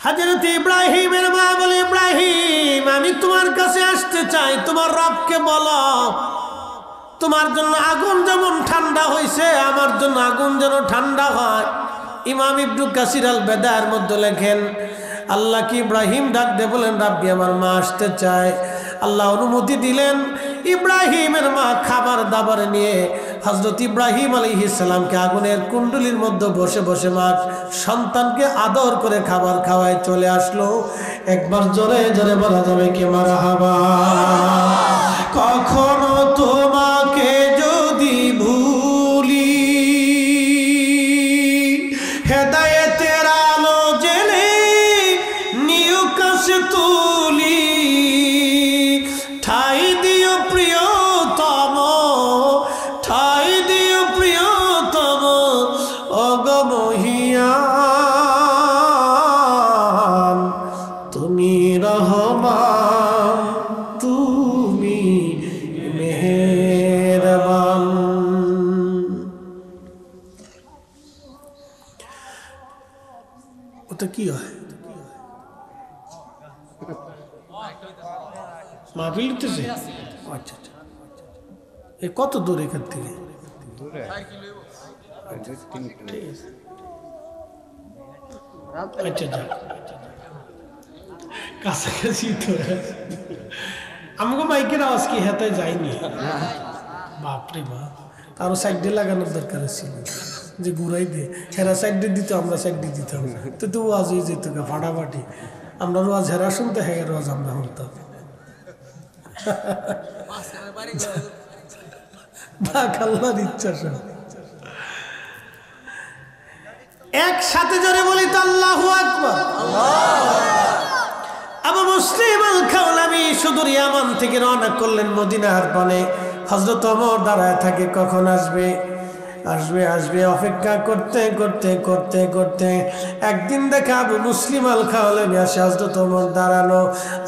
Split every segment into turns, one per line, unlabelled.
হযরত ইব্রাহিমের মা বলে, ইব্রাহিম আমি তোমার কাছে আসতে চাই, তোমার রবকে বলো তোমার জন্য আগুন যেমন ঠান্ডা হয়েছে আমার জন্য আগুন যেন ঠান্ডা হয়। ইমাম ইবনে কাসির আল বেদায়ের মধ্যে লেখেন, আল্লাহ কি ইব্রাহিম ডাক দিয়ে বলেন, রাব্বি আমার মা আসতে চায়। আল্লাহ অনুমতি দিলেন। ইব্রাহিমের মা খাবার দাবার নিয়ে হযরত ইব্রাহিম আলাইহিস সালামকে আগুনের কুণ্ডুলির মধ্যে বসে বসে মা সন্তানকে আদর করে খাবার খাওয়ায় চলে আসলো। একবার জোরে জোরে বলা যাবে কি মারহাবা। কখনো তোমাকে যদি ভুলি, হেদায়েতের আলো জেলে নিউ কাছে তুলি, ঠাই দিও প্রিয়তম, ঠাই দিও প্রিয়তম অগমহিয়ান, তুমি রহমান তুমি মেহেরবান। ওটা কি হয়? মাহফিল হইতেছে? আচ্ছা আচ্ছা। এ কত দূর এখান থেকে? আচ্ছা আচ্ছা, কাছাকাছি তো। আমাকে মাইকের আওয়াজ কি হেতায় যায়নি? বাপরে বাপ, আরো সাইডে লাগানোর দরকার ছিল, যে ঘুরাই দে, হেরা সাইডে দিত আমরা সাইডে দিতাম, তো তো ওয়াজ হয়ে যেত ফাটাফাটি। আমরা রোয়াজ হেরা শুনতে, হ্যাঁ রোয়াজ আমরা শুনতাম। আল্লাহর ইচ্ছা সব একসাথে জোরে বলি তো আল্লাহু আকবার। আবু মুসলিম আল খাওলামি সুদূর ইয়ামান থেকে রওনা করলেন মদিনার পানে। হযরত ওমর দাঁড়ায় থাকে, কখন আসবে আসবে আসবে, অপেক্ষা করতে করতে করতে করতে একদিন দেখে আবু মুসলিম আল খাওলামি আসে। হযরত ওমর দাঁড়ানো,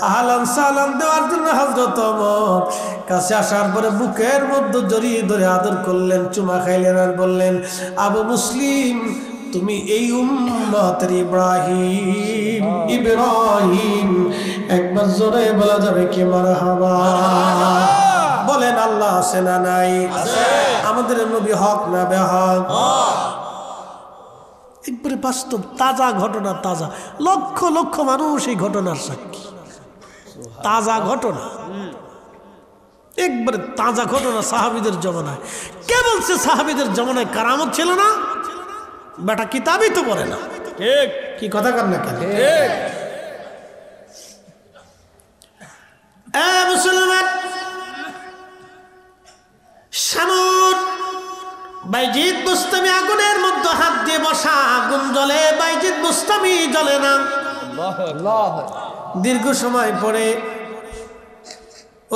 আহলান সালাম দেওয়ার জন্য হযরত ওমর কাছে আসার পরে বুকের মধ্যে জড়িয়ে ধরে আদর করলেন, চুমা খাইলেন আর বললেন, আবু মুসলিম তুমি এই উম্মতের ইব্রাহিম, ইব্রাহিম। একবার জোরে বলা যাবে কি মারহাবা। বলেন আল্লাহ আছে না নাই? আমাদের নবী হক না বেহক? একবারে বাস্তব তাজা ঘটনা, তাজা, লক্ষ লক্ষ মানুষ এই ঘটনার সাক্ষী। তাজা ঘটনা, একবারে তাজা ঘটনা সাহাবীদের জমানায়। কে বলছে সাহাবীদের জমানায় কারামত ছিল না? বেটা কিতাবই তো পড়ে না। ঠিক কি কথা কর না কেন? মুসলমান শামুন বাইজিদ বুস্তামি আগুনের মধ্যে হাত দিয়ে বসা, আগুন জ্বলে, বাইজিদ বুস্তামি জ্বলে না। দীর্ঘ সময় পরে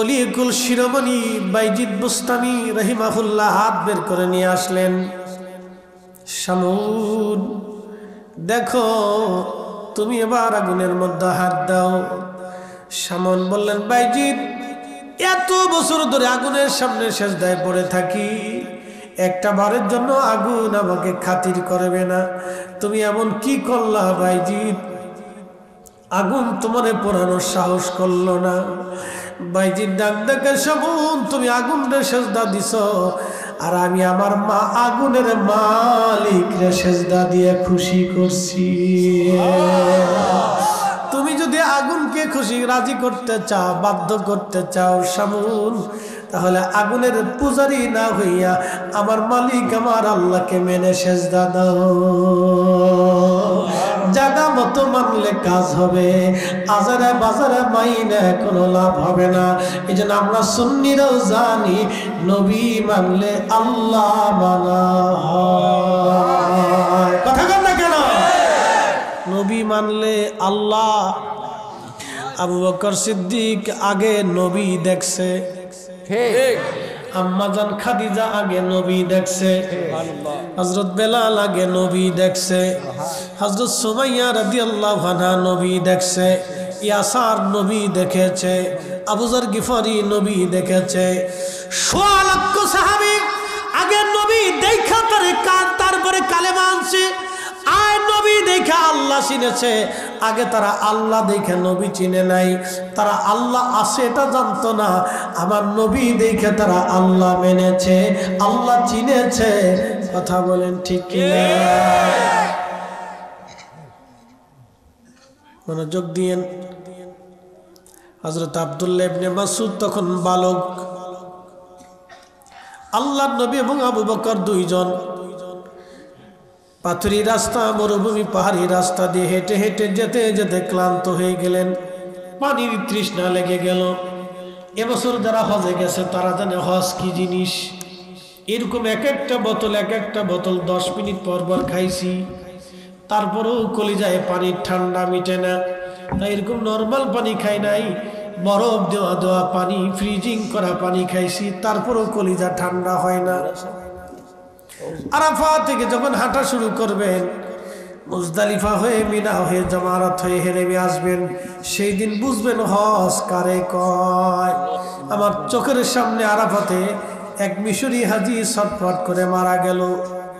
অলিকুল শিরোমণি বাইজিদ বুস্তামি রহিমাহুল্লাহ হাত বের করে নিয়ে আসলেন। শামুন দেখো, তুমি এবার আগুনের মধ্যে হাত দাও। শামুন বললেন, বাইজিদ এত বছর ধরে আগুনের সামনে সেজদায় পড়ে থাকি, একটা বারের জন্য আগুন আমাকে খাতির করবে না? তুমি এমন কি করলা বাইজিদ, আগুন তোমারে পোড়ানোর সাহস করলো না? বাইজিদ ডাক দেখে, শামুন তুমি আগুনরে সেজদা দিছ, আর আমি আমার মা আগুনের মালিক রে সেজদা দিয়ে খুশি করছি। তুমি যদি আগুনকে খুশি রাজি করতে চাও, বাধ্য করতে চাও শামুন, তাহলে আগুনের পূজারি না হইয়া আমার মালিক আমার আল্লাহকে মেনে সেজদা দাও। জায়গা মতো মানলে কাজ হবে, আজারে বাজারে মাইনে কোনো লাভ হবে না। এই জন্য আমরা সুন্নিরাও জানি, নবী মানলে আল্লাহ মানা হয়। কথা বল না কেন? নবী মানলে আল্লাহ। আবু বকর সিদ্দিক আগে নবী দেখছে, আম্মা জান খাদিজা আগে নবী দেখছে, হযরত বেলাল আগে নবী দেখছে, হযরত সুমাইয়া রাদিয়াল্লাহু আনহা নবী দেখছে, ইয়াসার নবী দেখেছে, আবু যর গিফারি নবী দেখেছে। ১৬ লক্ষ সাহাবী আগে নবী দেখা তারপরে কালেমা আনছে। আর নবী দেখে আল্লাহ চিনেছে, আগে তারা আল্লাহ দেখে নবী চিনে নাই। তারা আল্লাহ আছে এটা জানতো না, আমার নবী দেখে তারা আল্লাহ মেনেছে, আল্লাহ চিনেছে। কথা বলেন ঠিক কিনা? মনোযোগ দিয়েন। হযরত আব্দুল্লাহ ইবনে মাসউদ তখন বালক, আল্লাহর নবী এবং আবু বকর দুইজন পাথুরি রাস্তা, মরুভূমি পাহাড়ি রাস্তা দিয়ে হেঁটে হেঁটে যেতে যেতে ক্লান্ত হয়ে গেলেন, পানির তৃষ্ণা লেগে গেল। এবছর যারা হজে গেছে তারা জানে হজ কি জিনিস। এরকম এক একটা বোতল 10 মিনিট পর পর খাইছি, তারপরেও কলিজায় পানির ঠান্ডা মিটে না। তাই এরকম নর্মাল পানি খাই নাই, বরফ দেওয়া দেওয়া পানি, ফ্রিজিং করা পানি খাইছি, তারপরেও কলিজা ঠান্ডা হয় না। আরাফা থেকে যখন হাঁটা শুরু করবেন, মুজদালিফা হয়ে মিনা হয়ে জামারাত হয়ে হেরেমে আসবেন, সেই দিন বুঝবেন হজ কারে কয়। আমার চোখের সামনে আরাফাতে এক মিশরি হাজি ছটফট করে মারা গেল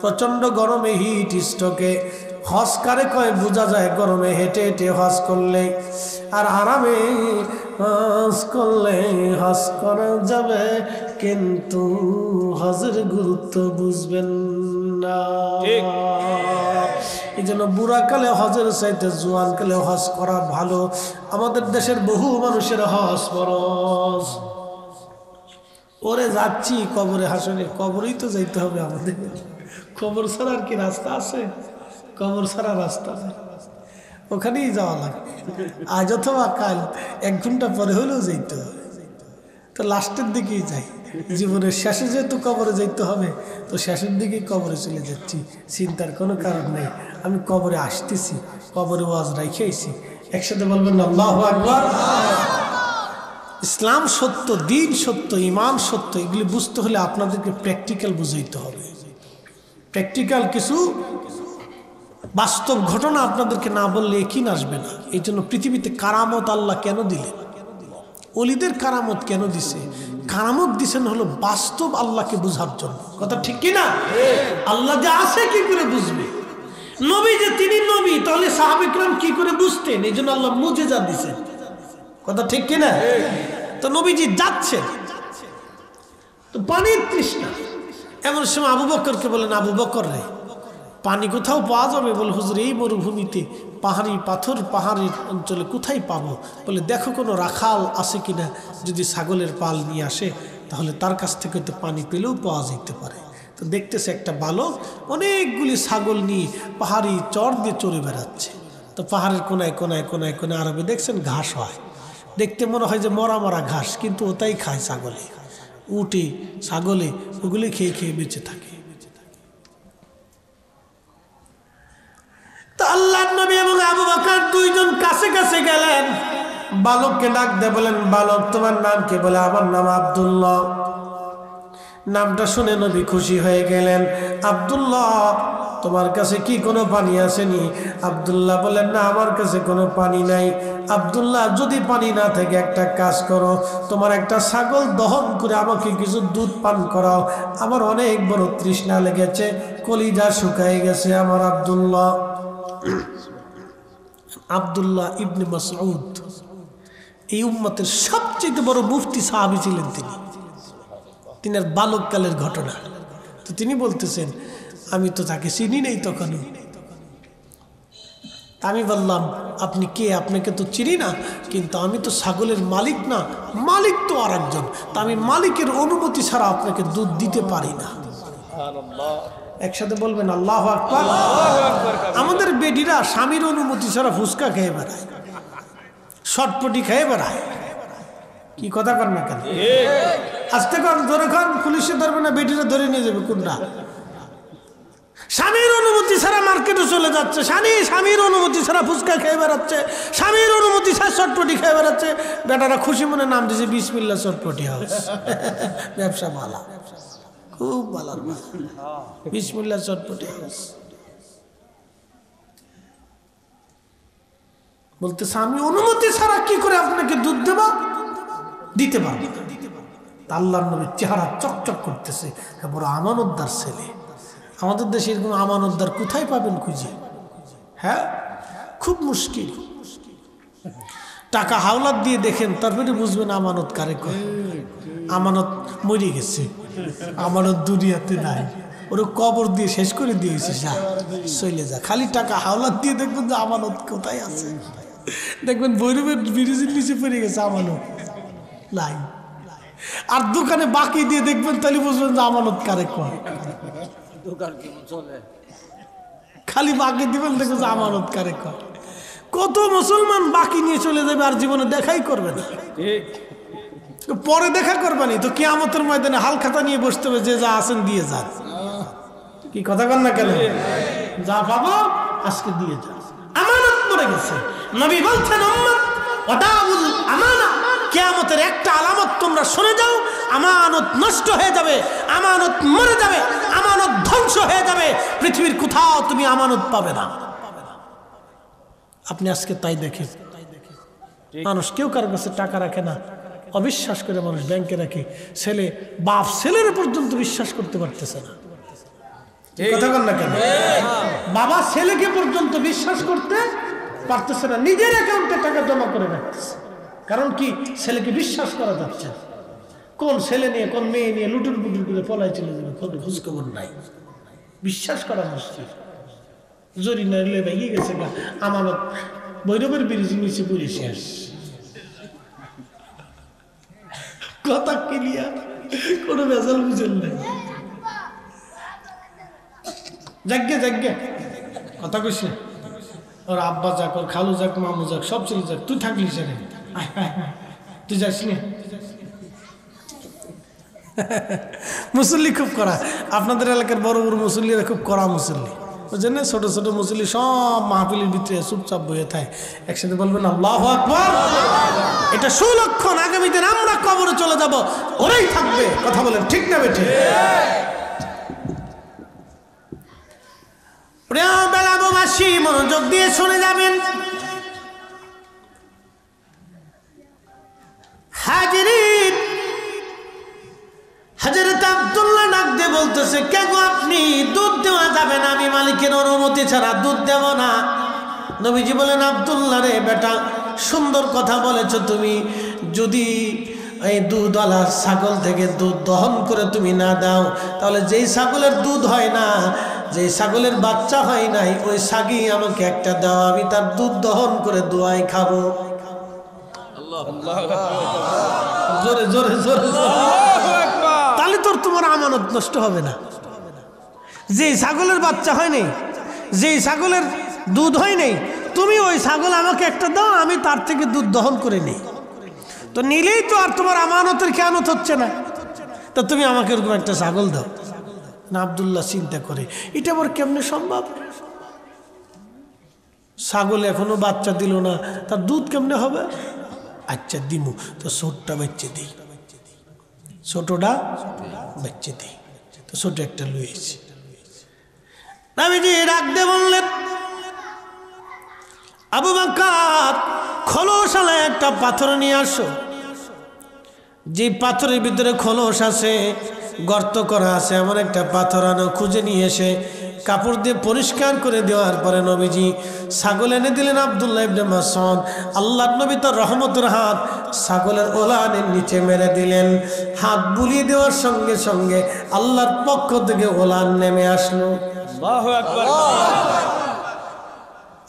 প্রচন্ড গরমে, হিট স্ট্রোকে। হজ কারে কয় বোঝা যায় গরমে হেঁটে হেঁটে হজ করলে, আর আরামে হজ করলে হজ করা যাবে, কিন্তু হজের গুরুত্ব বুঝবেন না। এই জন্য বুড়াকালে হজের চাইতে জোয়ানকালে হজ করা ভালো। আমাদের দেশের বহু মানুষের হজ ফরজ। ওরে যাচ্ছি কবরে, হাসনে কবরেই তো যাইতে হবে আমাদের, কবর ছাড়া আর কি রাস্তা আছে? কবর ছাড়া রাস্তা নেই, ওখানেই যাওয়া লাগবে। আজ অথবা কাল 1 ঘন্টা পরে হলেও যাইতে হবে। তো লাস্টের দিকেই যাই, জীবনের শেষে যেহেতু কবরে যাইতে হবে, তো শেষের দিকেই কবরে চলে যাচ্ছি, চিন্তার কোনো কারণ নেই। আমি কবরে আসতেছি, কবরে ওয়াজ রাইখেছি, একসাথে বলবেন আল্লাহু আকবার। ইসলাম সত্য, দিন সত্য, ইমান সত্য, এগুলি বুঝতে হলে আপনাদেরকে প্র্যাকটিক্যাল বুঝাইতে হবে। প্র্যাকটিক্যাল কিছু বাস্তব ঘটনা আপনাদেরকে না বললে একই আসবে না। এই জন্য পৃথিবীতে কারামত আল্লাহ কেন দিলেন? ওলিদের কারামত কেন দিছে? কারামত দিছেন হলো বাস্তব আল্লাহকে বুঝার জন্য। কথা ঠিক কিনা? আল্লাহ যে আছে কি করে বুঝবে? নবী যে তিনি নবী, তাহলে সাহাবা কিরাম কি করে বুঝতেন? এই জন্য আল্লাহ মুজিজা দিছেন। কথা ঠিক কিনা? তো নবীজি যাচ্ছেন, তো পানির তৃষ্ণা। এমন সময় আবু বকরকে বলেন, আবু বকর রে, পানি কোথাও পাওয়া যাবে? বলে হুজুর এই মরুভূমিতে পাহাড়ি পাথর, পাহাড়ি অঞ্চলে কোথায় পাবো? বলে দেখো কোনো রাখাল আছে কিনা, যদি ছাগলের পাল নিয়ে আসে তাহলে তার কাছ থেকে তো পানি পেলেও পাওয়া যেতে পারে। তো দেখতেছে একটা বালক অনেকগুলি ছাগল নিয়ে পাহাড়ি চর দিয়ে চড়ে বেড়াচ্ছে। তো পাহাড়ের কোনায় কোনায় কোনায় কোনায় আরবে দেখছেন ঘাস হয়, দেখতে মনে হয় যে মরা মরা ঘাস, কিন্তু ওটাই খায় ছাগলে, উটে, ছাগলে, ওগুলি খেয়ে খেয়ে বেঁচে থাকে। তো আল্লাহর নবী এবং আবু বকর দুইজন কাছে কাছে গেলেন, বালককে ডাক দিয়ে বলেন, বালক তোমার নাম কি? বলে আমার নাম আব্দুল্লাহ। নামটা শুনে নবী খুশি হয়ে গেলেন। আব্দুল্লাহ তোমার কাছে কি কোনো পানি আসেনি? আব্দুল্লাহ বলেন না, আমার কাছে কোনো পানি নাই। আব্দুল্লাহ যদি পানি না থাকে একটা কাজ করো, তোমার একটা ছাগল দহন করে আমাকে কিছু দুধ পান করাও, আমার অনেক বড় তৃষ্ণা লেগেছে, কলিজা শুকায় গেছে আমার। আব্দুল্লাহ আব্দুল্লাহ ইবনে মাসউদ এই উম্মতের সবচেয়ে বড় মুফতি সাহাবী ছিলেন তিনি। তিনার বালককালের ঘটনা। তো তিনি বলতেছেন, আমি তো তাকে চিনি নেই তখনও। আমি বললাম, আপনি কে? আপনাকে তো চিনি না, কিন্তু আমি তো ছাগলের মালিক না, মালিক তো আর একজন, তা আমি মালিকের অনুমতি ছাড়া আপনাকে দুধ দিতে পারি না। একসাথে বলবেন আল্লাহু আকবার। আমাদের বেডিরা স্বামীর অনুমতি ছাড়া ফুচকা খেয়ে বেড়ায়, শটপটি খেয়ে বেড়ায়। কি কথা কর না কেন? আস্তে কর, ধরে খান, পুলিশে ধরবে না, বেডিরা ধরে নিয়ে যাবে। কোনটা? স্বামীর অনুমতি ছাড়া মার্কেটে চলে যাচ্ছে, স্বামীর অনুমতি ছাড়া ফুচকা খেয়ে বেড়াচ্ছে, স্বামীর অনুমতি ছাড়া চটপটি খেয়ে বেড়াচ্ছে। বেটারা খুশি মনে নাম দিয়েছে বিসমিল্লাহ চটপটি হাউস। ব্যবসা ভালো, খুব ভালো, বিসমিল্লাহ চটপটি হাউস। বলতেছে আমি অনুমতি ছাড়া কি করে আপনাকে দুধ দেব? দিতে পারবো না। আল্লাহর নবীর চেহারা চকচক করতেছে, বড় আমানতদার ছেলে। আমাদের দেশে এরকম আমানতদার কোথায় পাবেন খুঁজে? হ্যাঁ, খুব মুশকিল। টাকা হাওলাত দিয়ে দেখেন, তারপরে বুঝবেন আমানত কারে কয়। আমানত মরে গেছে, আমানত দুনিয়াতে নাই, ওরা কবর দিয়ে শেষ করে দিয়েছে, চলে যা। খালি টাকা হাওলাত দিয়ে দেখবেন যে আমানত কোথায় আছে, দেখবেন ভৈরবের ব্রিজের নিচে পড়ে গেছে আমানত নাই। আর দোকানে বাকি দিয়ে দেখবেন, তাহলে বুঝবেন যে আমানত কারে কয়। খালি বাকি দিবেন, দেখবেন যে আমানত কারে কয়। কত মুসলমান বাকি নিয়ে চলে যাবে আর জীবনে দেখাই করবে না। পরে দেখা করবানি তো কিয়ামতের ময়দানে হাল খাতা নিয়ে বসতে হবে, যে যা আছেন দিয়ে যান। কি কথা বল না কেন? যা পাবো আজকে দিয়ে যা। আমানত মরে গেছে। নবী বলছেন উম্মত ওয়াদাউল আমানা, কিয়ামতের একটা আলামত তোমরা শুনে যাও, আমানত নষ্ট হয়ে যাবে, আমানত মরে যাবে, আমানত ধ্বংস হয়ে যাবে। পৃথিবীর কোথাও তুমি আমানত পাবে না। আপনি আজকে তাই দেখেন, মানুষ কেউ কারোর কাছে টাকা রাখে না, অবিশ্বাস করে মানুষ ব্যাংকে রাখে। ছেলে বাপ ছেলের পর্যন্ত বিশ্বাস করতে পারতেছে না। কথা বল না কেন? বাবা ছেলেকে পর্যন্ত বিশ্বাস করতে পারতেছে না, নিজের অ্যাকাউন্টে টাকা জমা করে রাখতেছে। কারণ কি? ছেলেকে বিশ্বাস করা যাচ্ছে না। কোন ছেলে নিয়ে কোন মেয়ে নিয়ে লুটুর পুটুর করে পলাই চলে যাবে, কোনো খোঁজ খবর নাই। বিশ্বাস করা মুশকিল। জরি না লে ভেঙে গেছে গা, আমানত ভৈরবের ব্রিজ নিচে পড়ে শেষ। কথা ক্লিয়ার, কোনো ভেজাল বুঝেন নাই। যাগ্গে যাগ্গে কথা কইছে, ওর আব্বা যাক, ওর খালু যাক, মামু যাক, সব চলে যাক, তুই থাকলি সেখানে, তুই যাস না। মুসল্লি খুব করা, আপনাদের এলাকার বড় বড় মুসল্লিরা খুব করা মুসল্লি, বুঝছেন না? ছোট ছোট মুসল্লি সব মাহফিলের ভিতরে চুপচাপ বয়ে থাকে, একসাথে বলবেন আল্লাহু আকবার। এটা সুলক্ষণ, আগামী দিন আমরা কবরে চলে যাব, ওরাই থাকবে। কথা বলেন ঠিক না বেঠিক? প্রিয় বেলাবাসী, মনোযোগ দিয়ে শুনে যাবেন। হাজিরিন, হযরত আব্দুল্লাহ ডাক দিয়ে বলতেছে, কে গো আপনি? দুধ দেওয়া যাবে না, আমি মালিকের অনুমতি ছাড়া দুধ দেব না। নবীজি বলেন, আব্দুল্লাহ রে বেটা, সুন্দর কথা বলেছ তুমি। যদি এই দুধওয়ালা ছাগল থেকে দুধ দহন করে তুমি না দাও, তাহলে যেই ছাগলের দুধ হয় না, যে ছাগলের বাচ্চা হয় নাই, ওই ছাগি আমাকে একটা দাও, আমি তার দুধ দহন করে দোয়াই খাবো। জোরে জোরে জোরে। তাহলে তোর তোমার আমানত নষ্ট হবে না। যে ছাগলের বাচ্চা হয় নাই, যে ছাগলের দুধ হয় নাই, তুমি ওই ছাগল আমাকে একটা দাও, আমি তার থেকে দুধ দহন করে নিই। তো নিলেই তো আর তোমার আমানতের খেয়ানত হচ্ছে না। তা তুমি আমাকে এরকম একটা ছাগল দাও না। আব্দুল্লাহ চিন্তা করে, এটা আবার কেমনে সম্ভব? ছাগল এখনো বাচ্চা দিল না, তার দুধ কেমনে হবে? আচ্ছা দিমু, তো ছোটটা বেচে দিই, ছোটটা বেচে দিই। তো ছোট একটা লুয়েছি। নবীজি ডাক দিয়ে বললেন, আবু বকর, খোলসালা একটা পাথর নিয়ে আসো। যে পাথরের ভিতরে খোলস আছে, গর্ত করা আছে, এমন একটা পাথর আনো। খুঁজে নিয়ে এসে কাপড় দিয়ে পরিষ্কার করে দেওয়ার পরে নবীজি ছাগল এনে দিলেন আব্দুল্লাহ ইবনে মাসউদ। আল্লাহর নবী তার রহমতের হাত ছাগলের ওলানের নিচে মেরে দিলেন। হাত বুলিয়ে দেওয়ার সঙ্গে সঙ্গে আল্লাহর পক্ষ থেকে ওলান নেমে আসলো। আল্লাহু আকবার।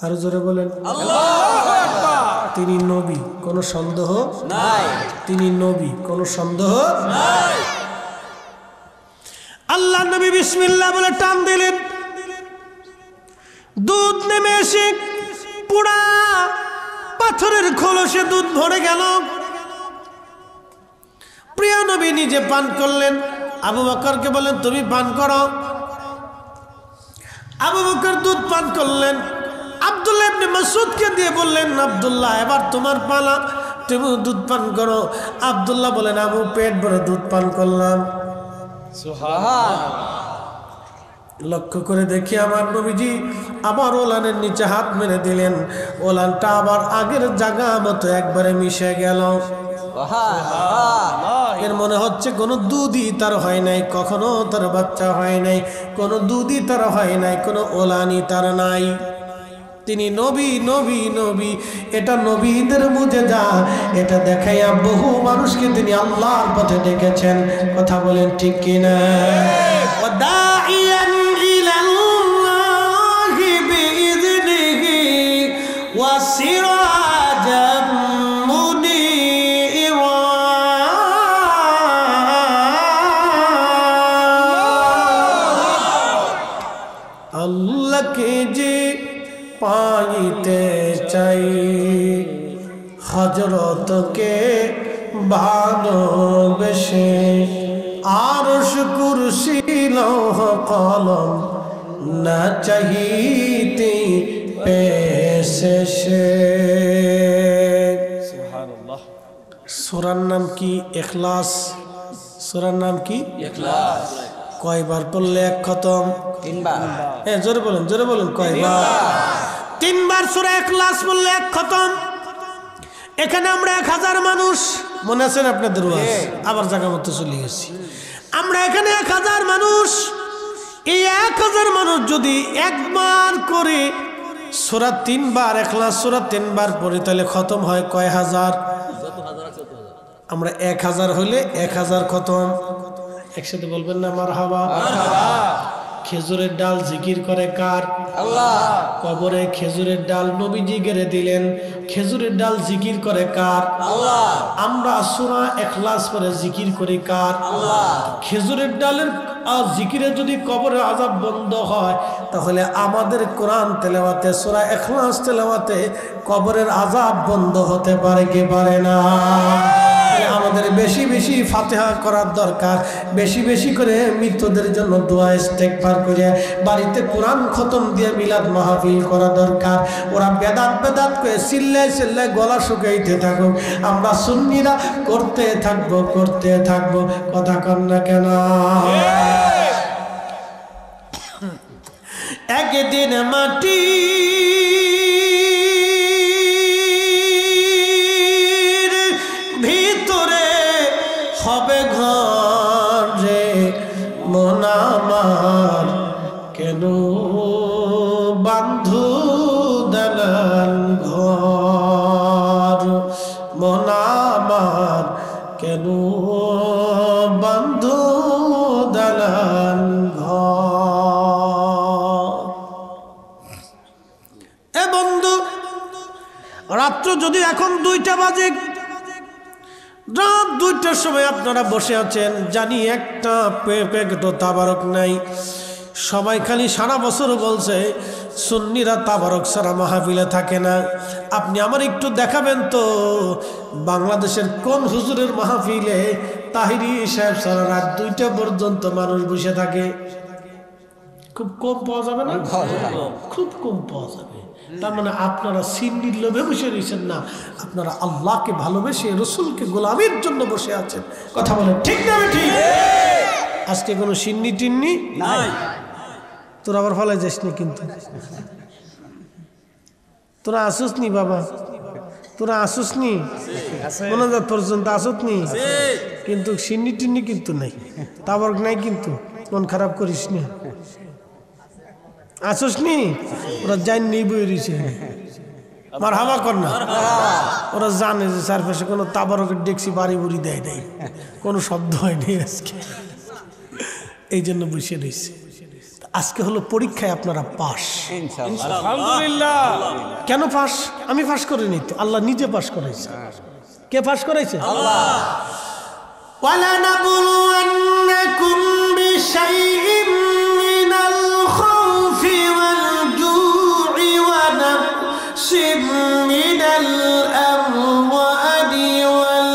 আরো জোরে বলেন আল্লাহু আকবার। তিনি নবী, কোনো সন্দেহ নাই। তিনি নবী, কোনো সন্দেহ নাই। আল্লাহ নবী বিসমিল্লাহ বলে টান দিলেন, দুধ নেমে এসে পুরা পাথরের খোলসে দুধ ভরে গেল। প্রিয় নবী নিজে পান করলেন। আবু বকরকে বলেন, তুমি পান করো। আবু বকর দুধ পান করলেন। আব্দুল্লাহ ইবনে মাসউদকে দিয়ে বললেন, আব্দুল্লাহ এবার তোমার পালা, তুমি দুধ পান করো। আব্দুল্লাহ বলেন, আবু পেট ভরে দুধ পান করলাম। লক্ষ্য করে দেখি আমার নবীজি আবার ওলানের নিচে হাত মেরে দিলেন। ওলানটা আবার আগের জায়গা মতো একবারে মিশে গেল। এর মনে হচ্ছে কোনো দুধই তার হয় নাই, কখনো তার বাচ্চা হয় নাই, কোনো দুধই তার হয় নাই, কোনো ওলানই তার নাই। তিনি নবী নবী নবী, এটা নবীদের মুজিজা। এটা দেখাইয়া বহু মানুষকে তিনি আল্লাহর পথে ডেকেছেন। কথা বলেন ঠিক কিনা? ওয়াদাইয়ান ইলাল্লাহি বিইذনিহি ওয়াসিরাজাম মুনীরা। আল্লাহকে যে পাইতে চাই, হযরতকে ভালোবেসে, আরশ কুরসি লৌহ কলম না চাহিতে পেছে সে। সুবহানাল্লাহ। সূরার নাম কি? ইখলাস। সূরার নাম কি? ইখলাস। কয়বার পড়লে এক খতম?
3 বার।
হ্যাঁ, জোরে বলেন, জোরে বলেন। কয়বার? 3 বার সূরা ইখলাস পড়লে এক খতম। এখানে আমরা 1000 মানুষ, মনে আছেন আপনাদের ওয়াজ? আবার জায়গা মতো চলে গেছি। আমরা এখানে 1000 মানুষ। এই 1000 মানুষ যদি একবার করে সূরা 3 বার ইখলাস সূরা 3 বার পড়ে, তাহলে খতম হয় কয় হাজার? আমরা 1000 হলে 1000 খতম। একসাথে বলবেন না মারহাবা? খেজুরের ডাল জিকির করে কার?
আল্লাহ।
কবরে খেজুরের ডাল নবীজি গেড়ে দিলেন। খেজুরের ডাল জিকির করে কার?
আল্লাহ।
আমরা সূরা ইখলাস পড়ে জিকির করি কার?
আল্লাহ।
খেজুরের ডালের জিকিরে যদি কবরের আযাব বন্ধ হয়, তাহলে আমাদের কোরআন তেলাওয়াতে সূরা ইখলাস তেলাওয়াতে কবরের আযাব বন্ধ হতে পারে কি পারে না? আমাদের বেশি বেশি ফাতিহা করার দরকার, বেশি বেশি করে মৃতদের জন্য দোয়া ইস্তেগফার করে বাড়িতে কোরআন খতম দিয়ে মিলাদ মাহফিল করা দরকার। ওরা বেদাত বেদাত করে চিল্লায় চিল্লায় গলা শুকাইতে থাকুক, আমরা সুন্নিরা করতে থাকবো করতে থাকবো। কথা কন না কেন? একদিন মাটি হবে ঘর রে, মন আমার কেন বান্ধু দালান ঘর, মন আমার কেন বান্ধু দালান ঘর। এ বন্ধু, রাত্র যদি এখন 2টা বাজে, রাত 2টার সময় আপনারা বসে আছেন, জানি একটা প্যাকেটও তাবারক নাই। সবাই খালি সারা বছর বলছে সুন্নিরা তাবারক ছাড়া মাহফিলে থাকে না। আপনি আমার একটু দেখাবেন তো বাংলাদেশের কোন হুজুরের মাহফিলে তাহিরি সাহেব ছাড়া রাত 2টা পর্যন্ত মানুষ বসে থাকে? খুব কম পাওয়া যাবে না? খুব কম পাওয়া যাবে। তার মানে আপনারা সিন্নির লোভে বসে রয়েছেন না, আপনারা আল্লাহকে ভালোবেসে রসুলকে গোলামের জন্য বসে আছেন। কথা বলেন ঠিক না? ঠিক। আজকে কোনো সিন্নি টিন্নি নাই। তোরা আবার ফলে যাস নি, কিন্তু তোরা আসুস নি বাবা, তোরা আসুস নি, মনোজাত পর্যন্ত আসুস নি, কিন্তু সিন্নি টিন্নি কিন্তু নাই, তাবারক নাই, কিন্তু মন খারাপ করিস নি। আসুস নি? ওরা জান নেই বই রয়েছে, আমার হাওয়া কর না। ওরা জানে যে চারপাশে কোনো তাবারকের ডেক্সি বাড়ি বুড়ি দেয় নাই, কোনো শব্দ হয়নি আজকে, এই জন্য বসে রয়েছে। আজকে হলো পরীক্ষায় আপনারা পাস, আলহামদুলিল্লাহ। কেন পাস? আমি পাস করিনি তো, আল্লাহ নিজে পাস করাইছে। কে পাস করাইছে? আল্লাহ। ওয়ালানাবলুওয়ান্নাকুম বিশাইইম মিনাল খাউফি ওয়াল জু'i ওয়া নাকসিম মিনাল আমওয়ালি ওয়াল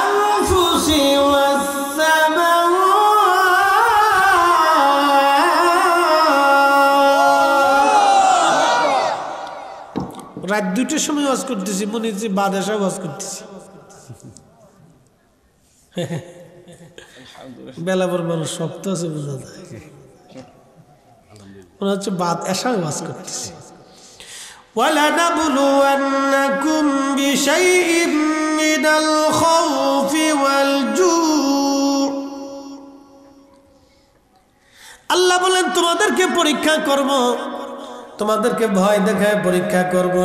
আনফুসি ওয়াস সামাওয়াত। রাত 2টার সময় ওয়াজ করতেছি, মনে হচ্ছে বাদশা ওয়াজ করতেছি। বেলাবার মানুষ শক্ত আছে, বোঝা যায়, মনে হচ্ছে বাদ এসা ওয়াজ করতেছি। ওয়ালানাবলুওয়ান্নাকুম বিশাইইম মিনাল খাউফি ওয়াল জু'। আল্লাহ বলেন তোমাদেরকে পরীক্ষা করব তোমাদেরকে ভয় দেখায় পরীক্ষা করব।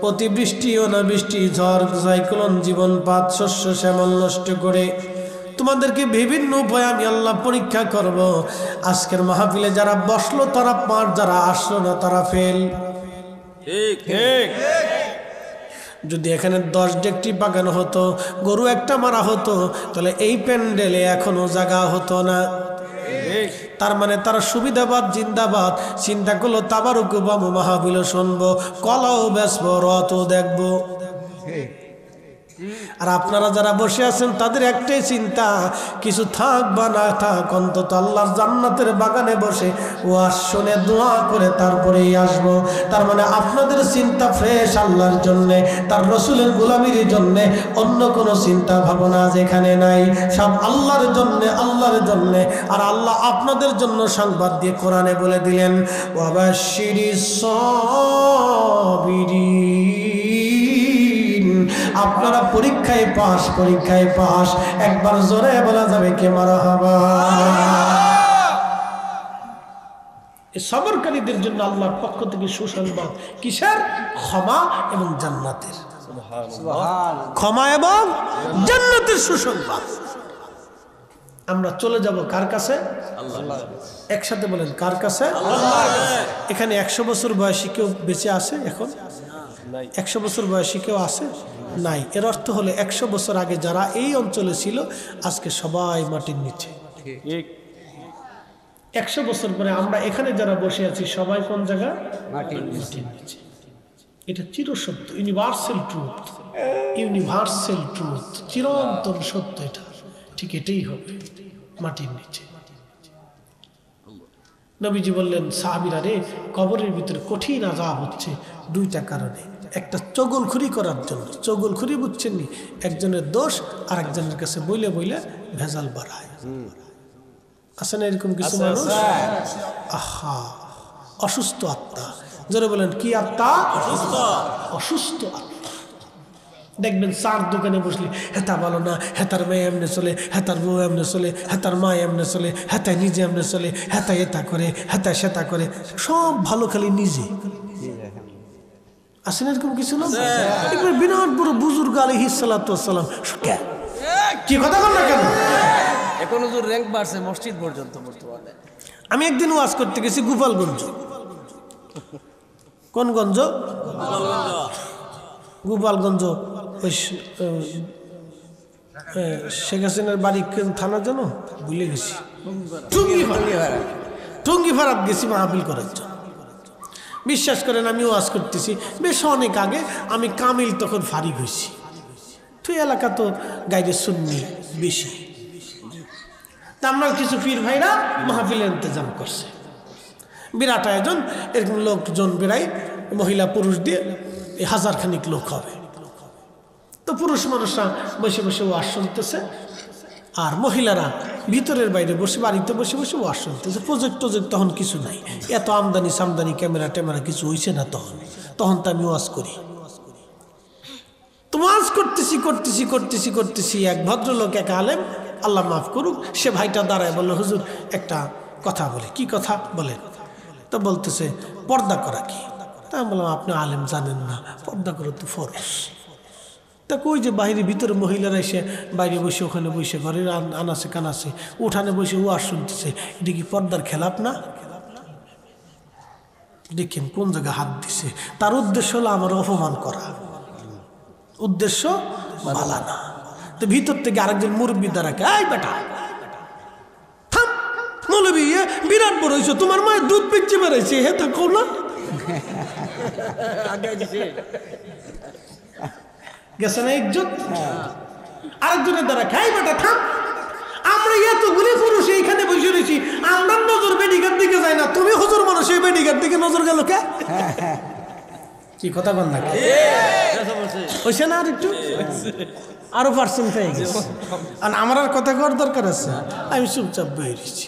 অতিবৃষ্টি অনাবৃষ্টি ঝড় সাইক্লোন জীবনপাত শস্য শ্যামল নষ্ট করে তোমাদেরকে বিভিন্ন উপায়ে আমি আল্লাহ পরীক্ষা করব। আজকের মাহফিলে যারা বসলো তারা পার, যারা আসলো না তারা ফেল।
ঠিক ঠিক।
যদি এখানে 10 ডেকটি পাকানো হতো, গরু একটা মারা হতো, তাহলে এই প্যান্ডেলে এখনো জায়গা হতো না। তার মানে তারা সুবিধাবাদ জিন্দাবাদ। চিন্তা করলো তাবারুক বামু মাহফিল শুনবো, কলাও বেসবো, রথও দেখবো। আর আপনারা যারা বসে আছেন তাদের একটাই চিন্তা, কিছু থাক বা না থাক অন্তত আল্লাহর জান্নাতের বাগানে বসে ওয়াজ শুনে দোয়া করে তারপরেই আসবো। তার মানে আপনাদের চিন্তা ফ্রেশ আল্লাহর জন্যে, তার রসুলের গোলামির জন্যে, অন্য কোনো চিন্তা ভাবনা যেখানে নাই, সব আল্লাহর জন্যে, আল্লাহর জন্যে। আর আল্লাহ আপনাদের জন্য সংবাদ দিয়ে কোরআনে বলে দিলেন, ওয়াবাশশিরিস সাবিরিন, আপনারা পরীক্ষায় পাস, পরীক্ষায় পাস। একবার জোরে বলা যাবে কে মারহাবা। এই সবরকারীদের জন্য আল্লাহর পক্ষ থেকে সুসংবাদ, কিসের? ক্ষমা এবং জান্নাতের। ক্ষমা এবং জান্নাতের সুসংবাদ। আমরা চলে যাব কার কাছে? আল্লাহ। একসাথে বলেন, কার কাছে? আল্লাহ। এখানে 100 বছর বয়সী কেউ বেঁচে আছে এখন? 100 বছর বয়সী কেউ আছে? নাই। এর অর্থ হলো 100 বছর আগে যারা এই অঞ্চলে ছিল আজকে সবাই মাটির নিচে। 100 বছর পরে আমরা এখানে যারা বসে আছি সবাই কোন জায়গা? মাটির নিচে। এটা চিরসত্য, ইউনিভার্সাল ট্রুথ, ইউনিভার্সাল ট্রুথ, চিরন্তন সত্য। এটা ঠিক এটাই হবে, মাটির নিচে। নবীজি বললেন, সাহাবীরা রে, কবরের ভিতরে কঠিন আযাব হচ্ছে 2টা কারণে। একটা চগলখুরি করার জন্য। চগলখুরি বুঝছেন নি? একজনের দোষ আর একজনের কাছে বইলে বইলে ভেজাল বাড়ায়। আছে না এরকম কিছু মানুষ? আহা, অসুস্থ আত্মা। যারা বলেন কি আত্মা? অসুস্থ আত্মা। দেখবেন চার দোকানে বসলে, হেতা ভালো না, হেতার মেয়ে এমনি চলে, হেতার বউ এমনি চলে, হেতার মা এমনি চলে, হেতায় নিজে এমনি চলে, হেতা এটা করে, হেতা সেতা করে, সব ভালো খালি নিজে। আসেন এরকম কিছু না? বিরাট বড় বুজুর্গ আলাইহিস সালাতু ওয়াস সালাম। কি কথা বল না কেন?
এখন হুজুর র‍্যাঙ্ক বাড়ছে মসজিদ পর্যন্ত বর্তমানে।
আমি একদিন ওয়াজ করতে গেছি গোপালগঞ্জ। কোন গঞ্জ? গোপালগঞ্জ। ওই শেখ হাসিনার বাড়ি থানা জানো? ভুলে গেছি। টুঙ্গিপাড়াত গেছি মাহফিল করার জন্য। বিশ্বাস করেন আমি ওয়াজ করতেছি বেশ অনেক আগে। আমি কামিল তখন ফারিগ হয়েছি। তুই এলাকা তো গাইডে সুন্নি বেশি। তা আমরা কিছু পীর ভাইরা মাহফিলের ইন্তজাম করছে, বিরাট আয়োজন। এরকম লোকজন বেড়াই, মহিলা পুরুষ দিয়ে 1000 খানিক লোক হবে। তো পুরুষ মানুষরা বসে বসে ওয়াজ শুনতেছে, আর মহিলারা ভিতরের বাইরে বসে, বাড়িতে বসে বসে ওয়াজ শুনতেছে। প্রজেক্ট তখন কিছু নাই, এত আমদানি সামদানি ক্যামেরা ট্যামেরা কিছু হয়েছে না তখন তো আমি ওয়াজ করি। তো ওয়াজ করতেছি এক ভদ্রলোক, এক আলেম, আল্লাহ মাফ করুক, সে ভাইটা দাঁড়ায় বললো, হুজুর একটা কথা বলে। কি কথা বলেন? তো বলতেছে পর্দা করা কি? তা আমি বললাম, আপনি আলেম জানেন না, পর্দা করা তো ফরজ। তা কই যে বাইরে ভিতরে মহিলারা এসে বাইরে বসে, ওখানে বসে, ঘরের আনাসে কানাসে উঠানে বসে ওয়াজ শুনতেছে, এটা কি পর্দার খেলাপ না? দেখেন কোন জায়গায় হাত দিছে। তার উদ্দেশ্য হলো আমার অপমান করা, উদ্দেশ্য ভালো না। তো ভিতর থেকে আরেকজন মুরব্বী দাঁড়াকে, এই বেটা থাম, মৌলবী বিরাট বড় হয়েছে, তোমার মায়ের দুধ পিচ্ছে বেড়াইছে, হে থাকো না। গেছে না ইজ্জত? আরেকজনের দ্বারা খাই বেটা থাম, আমরা এতগুলি পুরুষ এইখানে বসে রয়েছি, আমরা নজর বেডিকার দিকে যাই না, তুমি হুজুর মানুষ এই বেডিকার দিকে নজর গেল কে? কি কথা বল না হয়েছে না? আর একটু আরো পার্সেন্ট হয়ে গেছে। আর আমার আর কথা করার দরকার আছে? আমি চুপচাপ বেরিয়েছি।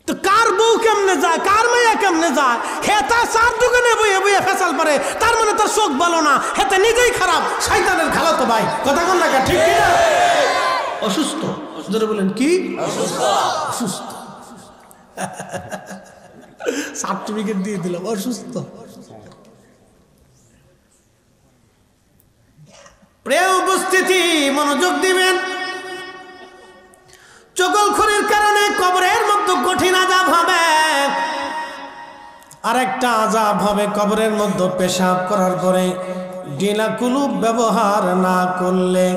তো কার বউ কেমনে যায়, কার মেয়ে কেমনে যায়, হেতা চার দোকানে বইয়ে বইয়ে ফেসাল পারে, তার মানে তার চোখ ভালো না, হেতা নিজেই খারাপ, শয়তানের খেলা তো ভাই। কথা বল না ঠিক কিনা? অসুস্থ। যারা বলেন কি অসুস্থ? সার্টিফিকেট দিয়ে দিলাম অসুস্থ। প্রিয় উপস্থিতি, মনোযোগ দিবেন। চগলখড়ির কারণে কবরের মধ্যে কঠিন আযাব হবে। আরেকটা আযাব হবে কবরের মধ্যে পেশাব করার পরে ঢিলা কুলুপ ব্যবহার না করলে।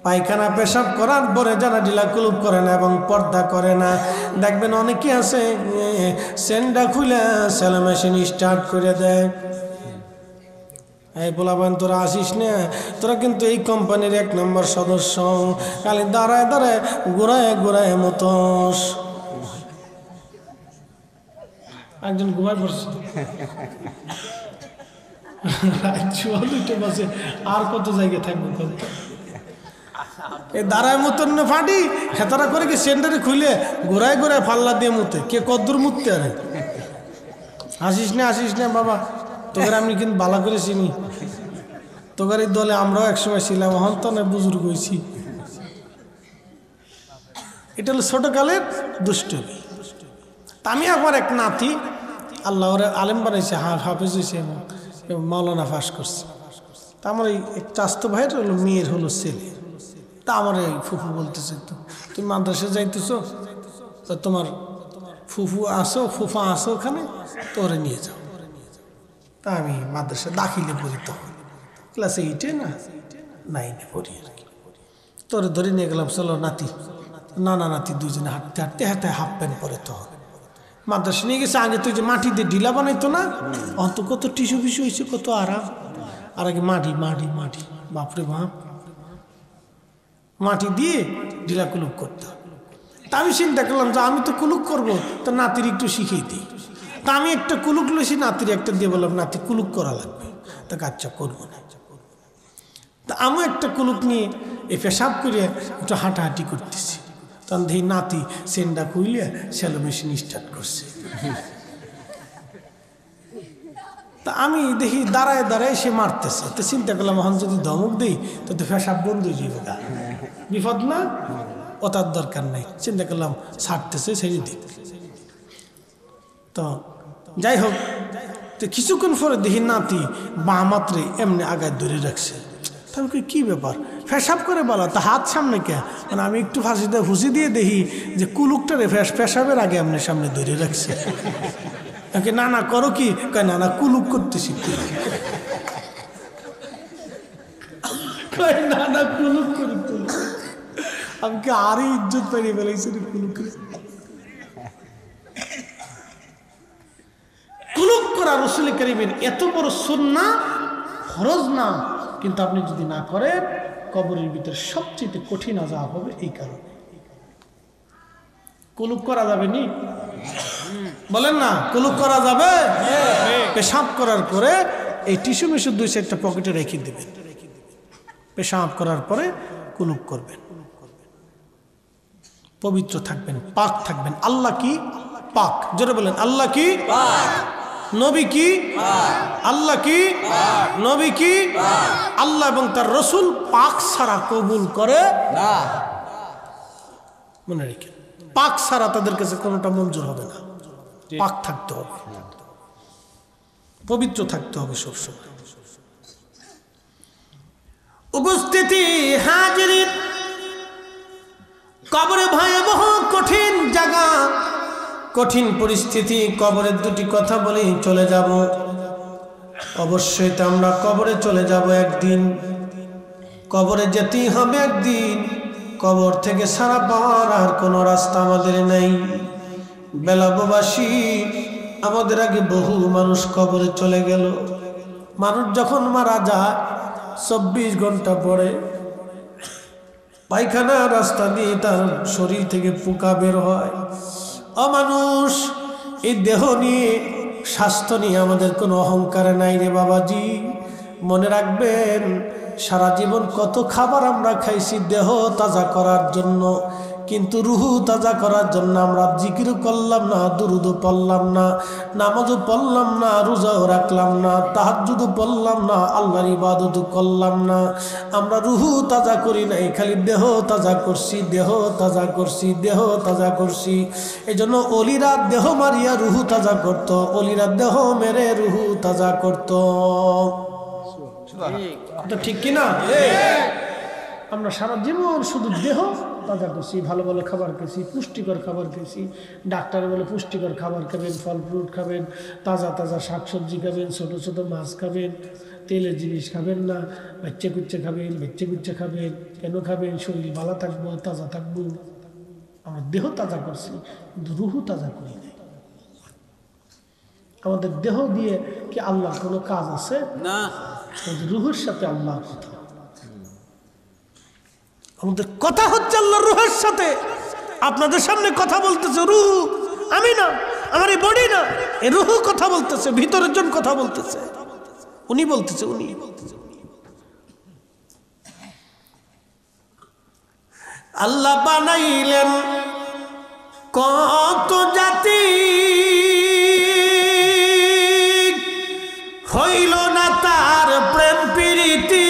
পায়খানা পেশাব করার পরে যারা ঢিলা কুলুপ করে না এবং পর্দা করে না, দেখবেন অনেকে আছে সেন্ডা খুলে সেলো মেশিন স্টার্ট করে দেয়। এই বলাবেন তোরা আসিস না, তোরা কিন্তু এই কোম্পানির 1 নম্বর সদস্য, খালি দাঁড়ায় দাঁড়ায় ঘুরায় ঘুরায় মতোস। একজন ঘুমায় পড়ছে বসে, আর কত জায়গায় থাকবো? এই দাঁড়ায় মতন না ফাটি হেতারা করে কি সেন্টারে খুলে ঘোরায় ঘোরায় ফাল্লা দিয়ে মুতে। কে কদ্দুর মুততে আরে? আসিস না বাবা, তোকে আমি কিন্তু ভালো করে চিনি। তোকার এই দলে আমরাও একসময় ছিলাম, হন তো না বুজুর্গ হয়েছি। এটা হলো ছোটকালের দুষ্টমি। আমি আমার এক নাতি, আল্লাহ ওরা আলেম বানাইছে, হাফেজ হয়েছে এবং মাওলানা পাস করছে। তা আমার এই চাস্তো ভাইয়ের হলো মেয়ের হলো ছেলে। তা আমার এই ফুফু বলতেছে, তুমি মাদ্রাসায় যাইতেছো, তা তোমার ফুফা আসো ওখানে, তোরে নিয়ে যাও। তা আমি মাদ্রাসায় দাখিলে পড়ি, তখন ক্লাস 8-এ না 9-এ পড়ি আর কি। তোরে ধরে নিয়ে গেলাম, চলো নাতি। নাতি দুজনে হাঁটতে হাঁটতে হাতে হাফ প্যান্ট পরে তখন মাদ্রাসা নিয়ে গেছে। আগে তো যে মাটি দিয়ে ঢিলা বানাইতো না, অত কত টিস্যু ফিসু হয়েছে, কত আরাম। আর আগে মাটি বাপরে বাপ, মাটি দিয়ে ঢিলা কুলুক করতাম। তা আমি চিন্তা করলাম যে আমি তো কুলুক করবো, তা নাতির একটু শিখিয়ে দিই। তা আমি একটা কুলুক লইছি, নাতির একটা দিয়ে বললাম নাতি কুলুক করা লাগবে। তা আচ্ছা করবো না। তা আমি একটা কুলুক নিয়ে এই পেশাব করিয়া একটু হাঁটাহাঁটি করতেছি, তখন দেখি নাতি সেন্ডা খুইলিয়া সেলো মেশিন স্টার্ট করছে। তা আমি দেখি দাঁড়ায় দাঁড়ায় সে মারতেছে। তো চিন্তা করলাম এখন যদি ধমক দিই তো পেশাব বন্ধ হয়ে যাবে, বিপদ না, ও তার দরকার নেই। চিন্তা করলাম ছাড়তেছে, ছেড়ে দিই। তো যাই হোক, তো কিছুক্ষণ পরে দেখি নাতি বাঁ মাত্রে এমনি আগায় ধরে রাখছে। তাহলে কি ব্যাপার, পেশাব করে বলা, তা হাত সামনে কে? মানে আমি একটু হুঁচি দিয়ে দেখি যে কুলুকটারে পেশাবের আগে এমনি সামনে ধরে রাখছে। না করো কি? না কুলুক করতেছি। না কুলুক করি। আমি কি আরই ইজ্জত পেরিয়ে ফেলাইছি কুলুক করে। কুলুক করা রাসূল কারীমের এত বড় সুন্নাহ, ফরজ না, কিন্তু আপনি যদি না করেন কবরের ভিতরে সবচেয়ে কঠিন আযাব হবে। এই কারণে কুলুক করা যাবে নি? বলেন না, কুলুক করা যাবে? পেশাব করার পরে এই টিস্যু মিশু 2-4টা পকেটে রেখে দেবেন। পেশাব করার পরে কুলুক করবেন, পবিত্র থাকবেন, পাক থাকবেন। আল্লাহ কি পাক? জোরে বলেন, আল্লাহ কি পাক? নবী কি পাক? আল্লাহ কি পাক? নবী কি পাক? আল্লাহ এবং তার রাসূল পাক ছাড়া কবুল করে না। মনে রেখেন, পাক ছাড়া তাদের কাছে কোনোটা মঞ্জুর হবে না। পাক থাকতে হবে, পবিত্র থাকতে হবে সবসময়। উপস্থিতি হাজিরিন, কবরে ভয়াবহ কঠিন জায়গা, কঠিন পরিস্থিতি। কবরের দুটি কথা বলেই চলে যাব। অবশ্যই তো আমরা কবরে চলে যাব একদিন, কবরে যেতেই হবে একদিন। কবর থেকে ছাড়া পাওয়ার আর কোনো রাস্তা আমাদের নেই। বেলাবাসী, আমাদের আগে বহু মানুষ কবরে চলে গেল। মানুষ যখন মারা যায় 24 ঘন্টা পরে পায়খানা রাস্তা দিয়ে তার শরীর থেকে পোকা বের হয়। অমানুষ, এই দেহ নিয়ে, স্বাস্থ্য নিয়ে আমাদের কোনো অহংকার নাই রে বাবাজি। মনে রাখবেন, সারা জীবন কত খাবার আমরা খাইছি দেহ তাজা করার জন্য, কিন্তু রুহু তাজা করার জন্য আমরা জিকিরও করলাম না, দুরুদও পড়লাম না, নামাজও পড়লাম না, রোজাও রাখলাম না, তাহাজ্জুদও পড়লাম না, আল্লাহর ইবাদতও করলাম না। আমরা রুহু তাজা করি নাই, খালি দেহ তাজা করছি, দেহ তাজা করছি, দেহ তাজা করছি। এই জন্য অলিরা দেহ মারিয়া রুহু তাজা করত, অলিরা দেহ মেরে রুহু তাজা করত। ঠিক কিনা? আমরা সারা জীবন শুধু দেহ তাজা করছি, ভালো ভালো খাবার খেয়েছি, পুষ্টিকর খাবার খেয়েছি। ডাক্তার বলে পুষ্টিকর খাবার খাবেন, ফল ফ্রুট খাবেন, তাজা তাজা শাকসবজি খাবেন, ছোট ছোট মাছ খাবেন, তেলের জিনিস খাবেন না, বাচ্চা কুচ্চা খাবেন, বাচ্চা কুচ্চা খাবেন। কেন খাবেন? শরীর ভালো থাকবো, তাজা থাকবো। আমরা দেহ তাজা করছি, কিন্তু রুহু তাজা করি নাই। আমাদের দেহ দিয়ে কি আল্লাহর কোনো কাজ আছে? না। রুহুর সাথে আল্লাহর কথা, আমাদের কথা হচ্ছে আল্লাহর রুহের সাথে। আপনাদের সামনে কথা বলতেছে রুহু, আমি না, আমার এই বডি না, এই রুহু কথা বলতেছে, ভিতরের জন কথা বলতেছে, উনি বলতেছে, উনি। আল্লাহ বানাইলেন কত জাতি, হইল না তার প্রেম প্রীতি,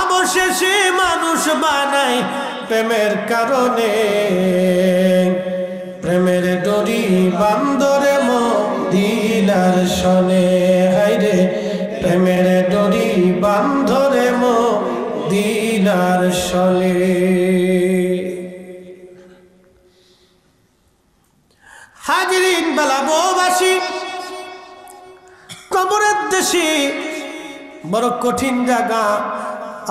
অবশেষে মানুষ বানায় প্রেমের কারণে। প্রেমের ডরি বান্দরে মদিনার শনে, হায়রে প্রেমের ডরি বান্ধরে মদিনার শনে। হাজিরিন বেলাববাসী, কবরের দেশে বড় কঠিন জায়গা।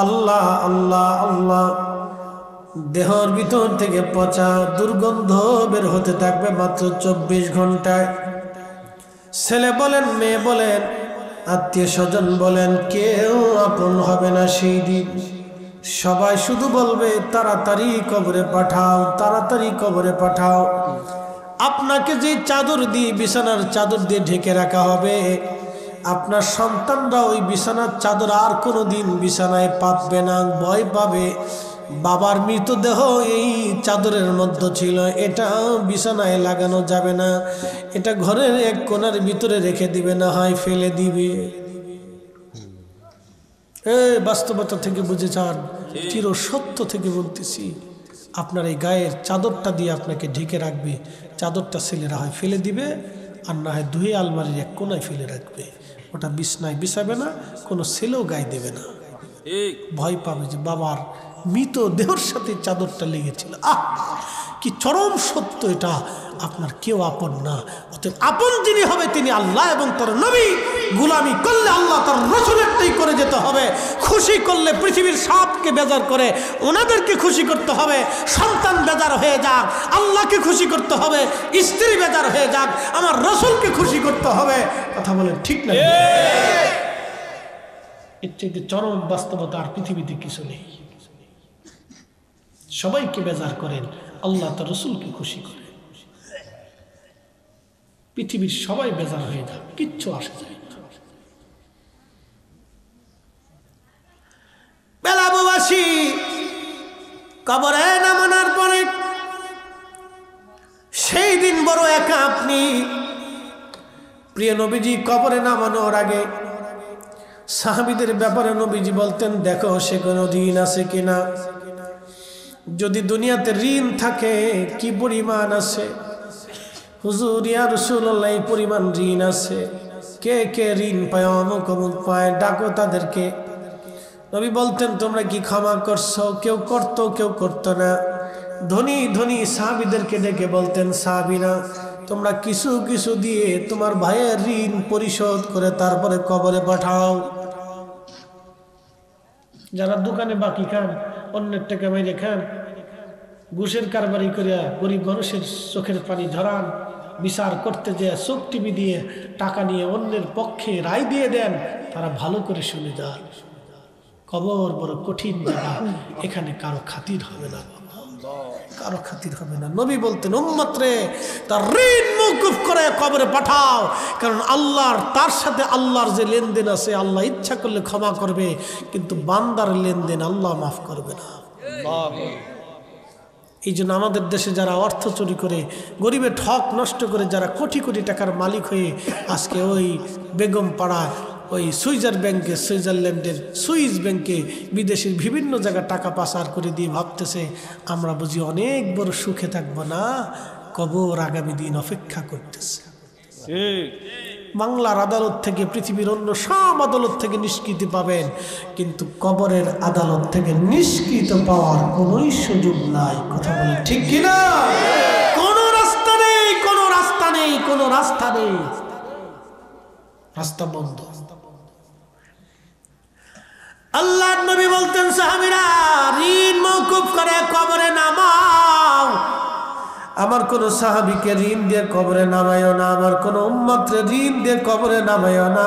আল্লাহ আল্লাহ আল্লাহ, দেহর ভিতর থেকে পচা দুর্গন্ধ বের হতে থাকবে মাত্র 24 ঘন্টায়। ছেলে বলেন, মেয়ে বলেন, আত্মীয় স্বজন বলেন, কেউ আপন হবে না সেই দিন। সবাই শুধু বলবে তাড়াতাড়ি কবরে পাঠাও, তাড়াতাড়ি কবরে পাঠাও। আপনাকে যে চাদর দিয়ে, বিছানার চাদর দিয়ে ঢেকে রাখা হবে, আপনার সন্তানরা ওই বিছানার চাদর আর কোনোদিন বিছানায় পাতবে না, ভয় পাবে। বাবার মৃতদেহ এই চাদরের মধ্যে ছিল, এটা বিছানায় লাগানো যাবে না, এটা ঘরের এক কোণার ভিতরে রেখে দিবে, না হয় ফেলে দিবে। বাস্তবতা থেকে বুঝে যান, চির সত্য থেকে বলতেছি। আপনার এই গায়ের চাদরটা দিয়ে আপনাকে ঢেকে রাখবে, চাদরটা ছেলেরা হয় ফেলে দিবে, আর না হয় ধুয়ে আলমারির এক কোনায় ফেলে রাখবে। ওটা বিছনায় বিছাবে না, কোনো ছেলেও গায়ে দেবে না। ভয় পাবে যে বাবার মৃত দেহর সাথে চাদরটা লেগেছিল। কি চরম সত্য এটা। আপনার কেউ আপন না, অতএব আপন যিনি হবে তিনি আল্লাহ এবং তার নবী। গোলামি করলে আল্লাহ তার রাসূলেরটাই করে যেতে হবে। খুশি করলে পৃথিবীর সবকে বেজার করে ওনাদেরকে খুশি করতে হবে। সন্তান বেজার হয়ে যাক, আল্লাহকে খুশি করতে হবে। স্ত্রী বেজার হয়ে যাক, আমার রাসূলকে খুশি করতে হবে। কথা বলেন ঠিক না? এর থেকে চরম বাস্তবতা আর পৃথিবীতে কিছু নেই। সবাইকে বেজার করেন, আল্লাহ তার রাসূলকে খুশি করেন। পৃথিবীর সবাই বেজার হয়ে যাক, কিচ্ছু আসে যায় না। বেলাববাসী, কবরে নামানোর পরে সেই দিন বড় একা আপনি। প্রিয় নবীজি কবরে নামানোর আগে সাহাবীদের ব্যাপারে নবীজি বলতেন, দেখো সে কোনো ঋণ আছে কিনা, যদি দুনিয়াতে ঋণ থাকে কি পরিমাণ আছে। হুজুর ইয়া রাসূলুল্লাহ, এই পরিমাণ ঋণ আছে। কে কে ঋণ পায়? অমুক অমুক পায়, ডাকো তাদেরকে। নবী বলতেন, তোমরা কি ক্ষমা করছো? কেউ করতো, কেউ করতো না। ধনী ধনী সাহাবীদেরকে ডেকে বলতেন, সাহাবীরা তোমরা কিছু কিছু দিয়ে তোমার ভাইয়ের ঋণ পরিশোধ করে তারপরে কবরে পাঠাও। যারা দোকানে বাকি খান, অন্যের টাকা মেরে খান, ঘুষের কারবারি করিয়া গরিব মানুষের চোখের পানি ঝরান, বিচার করতে যে চোখ টিপি দিয়ে টাকা নিয়ে অন্যের পক্ষে রায় দিয়ে দেন, তারা ভালো করে শুনে যান। কবর বড় কঠিন জায়গা, এখানে কারো খাতির হবে না, কারো খাতির হবে না। নবী বলতেন, উম্মত রে তার ঋণ মওকুফ করে কবরে পাঠাও, কারণ আল্লাহর তার সাথে আল্লাহর যে লেনদেন আছে, আল্লাহ ইচ্ছা করলে ক্ষমা করবে, কিন্তু বান্দার লেনদেন আল্লাহ মাফ করবে না। এই জন্য আমাদের দেশে যারা অর্থ চুরি করে গরিবের ঠক নষ্ট করে যারা কোটি কোটি টাকার মালিক হয়ে আজকে ওই বেগম পাড়া ওই সুইজারল্যান্ডের সুইস ব্যাংকে বিদেশের বিভিন্ন জায়গায় টাকা পাচার করে দিয়ে ভাবতেছে আমরা বুঝি অনেক বড় সুখে থাকবো না, কবর আগামী দিন অপেক্ষা করতেছে। বাংলার আদালত থেকে পৃথিবীর অন্য সব আদালত থেকে নিষ্কৃতি পাবেন, কিন্তু কবরের আদালত থেকে নিষ্কৃত পাওয়ার কোনোই সুযোগ নাই। কথা বলে ঠিক কিনা? কোনো রাস্তা নেই, কোনো রাস্তা নেই, কোনো রাস্তা নেই, রাস্তা বন্ধ। আল্লাহর নবী বলতেন সাহাবীরা ঋণ মওকুফ করে কবরে নামাও। আমার কোন সাহাবীকে ঋণ দিয়ে কবরে নামায়ও না, আমার কোন উম্মতরে ঋণ দিয়ে কবরে নামায়ও না।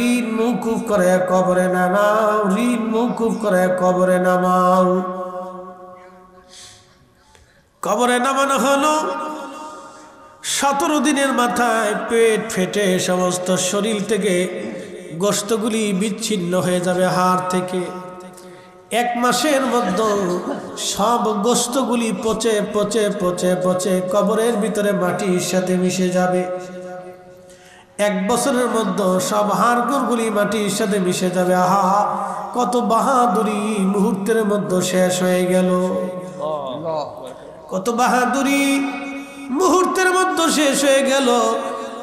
ঋণ মওকুফ করে কবরে নামাও, ঋণ মওকুফ করে কবরে নামাও। কবরে নামানো হলো 17 দিনের মাথায় পেট ফেটে সমস্ত শরীর থেকে গোশতগুলি বিচ্ছিন্ন হয়ে যাবে হাড় থেকে। 1 মাসের মধ্যে সব গোশতগুলি পচে পচে পচে পচে কবরের ভিতরে মাটির সাথে মিশে যাবে। 1 বছরের মধ্যে সব হাড়গুড়গুলি মাটির সাথে মিশে যাবে। আহা, কত বাহাদুরি মুহূর্তের মধ্যে শেষ হয়ে গেল, কত বাহাদুরি মুহূর্তের মধ্যে শেষ হয়ে গেল,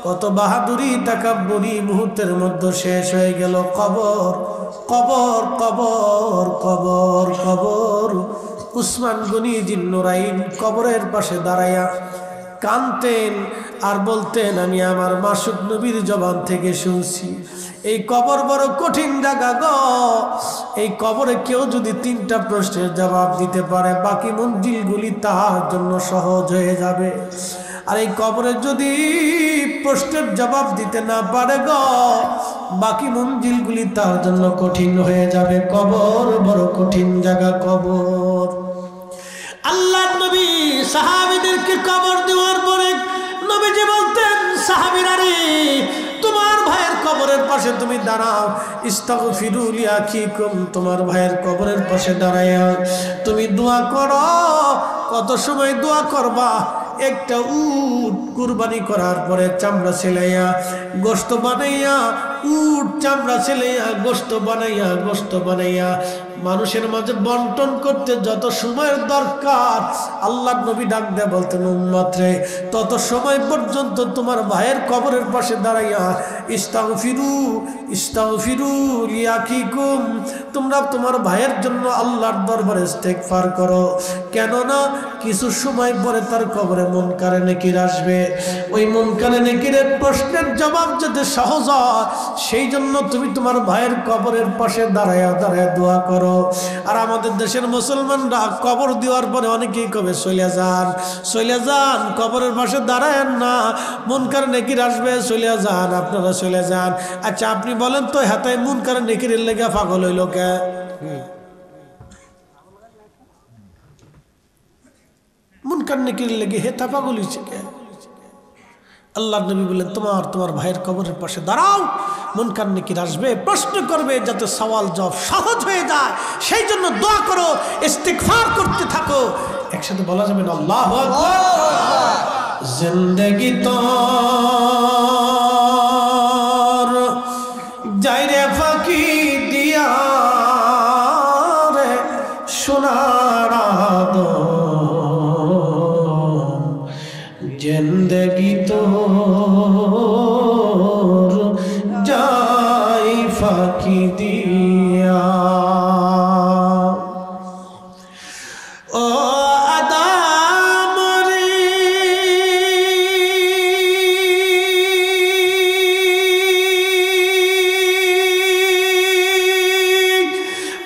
কত বাহাদুরি তাকাব্বুরি মুহূর্তের মধ্যে শেষ হয়ে গেল। কবর কবর কবর কবর কবর। উসমান গনি জিন্নুরাইন কবরের পাশে দাঁড়াইয়া কাঁদতেন আর বলতেন, আমি আমার মাসুক নবীর জবান থেকে শুনছি এই কবর বড় কঠিন জায়গা গো। এই কবরে কেউ যদি 3টা প্রশ্নের জবাব দিতে পারে বাকি মঞ্জিলগুলি তার জন্য সহজ হয়ে যাবে। আর এই কবরে যদি প্রশ্নের জবাব দিতে না পারে গো, বাকি মঞ্জিলগুলি তার জন্য কঠিন হয়ে যাবে। কবর বড় কঠিন জায়গা কবর। আল্লাহর নবী সাহাবীদেরকে কবর দেওয়ার পরে নবীজি বলতেন, সাহাবীরা রে, তোমার ভাইয়ের কবরের পাশে তুমি দাঁড়াও, ইস্তাগফিরু লিআখিকুম, তোমার ভাইয়ের কবরের পাশে দাঁড়ায়া তুমি দোয়া করো। কত সময় দোয়া করবা? একটা উট কুরবানি করার পরে চামড়া ছেলাইয়া গোশত বানাইয়া, উট চামড়া ছেলাইয়া গোশত বানাইয়া, গোশত বানাইয়া মানুষের মাঝে বন্টন করতে যত সময়ের দরকার, আল্লাহর নবী ডাক দেয়া বলতেন, উম্মত রে, তত সময় পর্যন্ত তোমার ভাইয়ের কবরের পাশে দাঁড়াইয়া ইস্তাগফিরু ইস্তাগফিরু লিআখিকুম, তোমরা তোমার ভাইয়ের জন্য আল্লাহর দরবারে ইস্তেগফার করো। কেননা কিছু সময় পরে তার কবরে মুনকারে নেকির আসবে। ওই মুনকারে নেকিরের প্রশ্নের জবাব যাতে সহজ হয়, সেই জন্য তুমি তোমার ভাইয়ের কবরের পাশে দাঁড়ায়া দাঁড়ায়া দোয়া করো। আর আমাদের দেশের মুসলমানরা কবর দেওয়ার পরে অনেকেই কবে চলে যান, চলে যান, কবরের পাশে দাঁড়ায়েন না, মুনকার নেকির আসবে, চলে যান, আপনারা চলে যান। আচ্ছা আপনি বলেন তো, হাতায় মুনকার নেকিরের লেগে পাগল হইল কে? মুনকার নেকির লেগে হেতা পাগল হয়েছে কে? আল্লাহর নবী বললেন, তোমার ভাইয়ের কবরের পাশে দাঁড়াও, মুনকার নেকির আসবে, প্রশ্ন করবে, যাতে সওয়াল জবাব সহজ হয়ে যায়, সেই জন্য দোয়া করো, ইস্তিগফার করতে থাকো। একসাথে বলা যাবে না আল্লাহু আকবার। জিন্দেগি তোর যাইরে ফাঁকি দিয়া রে সোনার আদম, জিন্দেগি তোর যাই ফাঁকি দিয়া। ও আদম রে,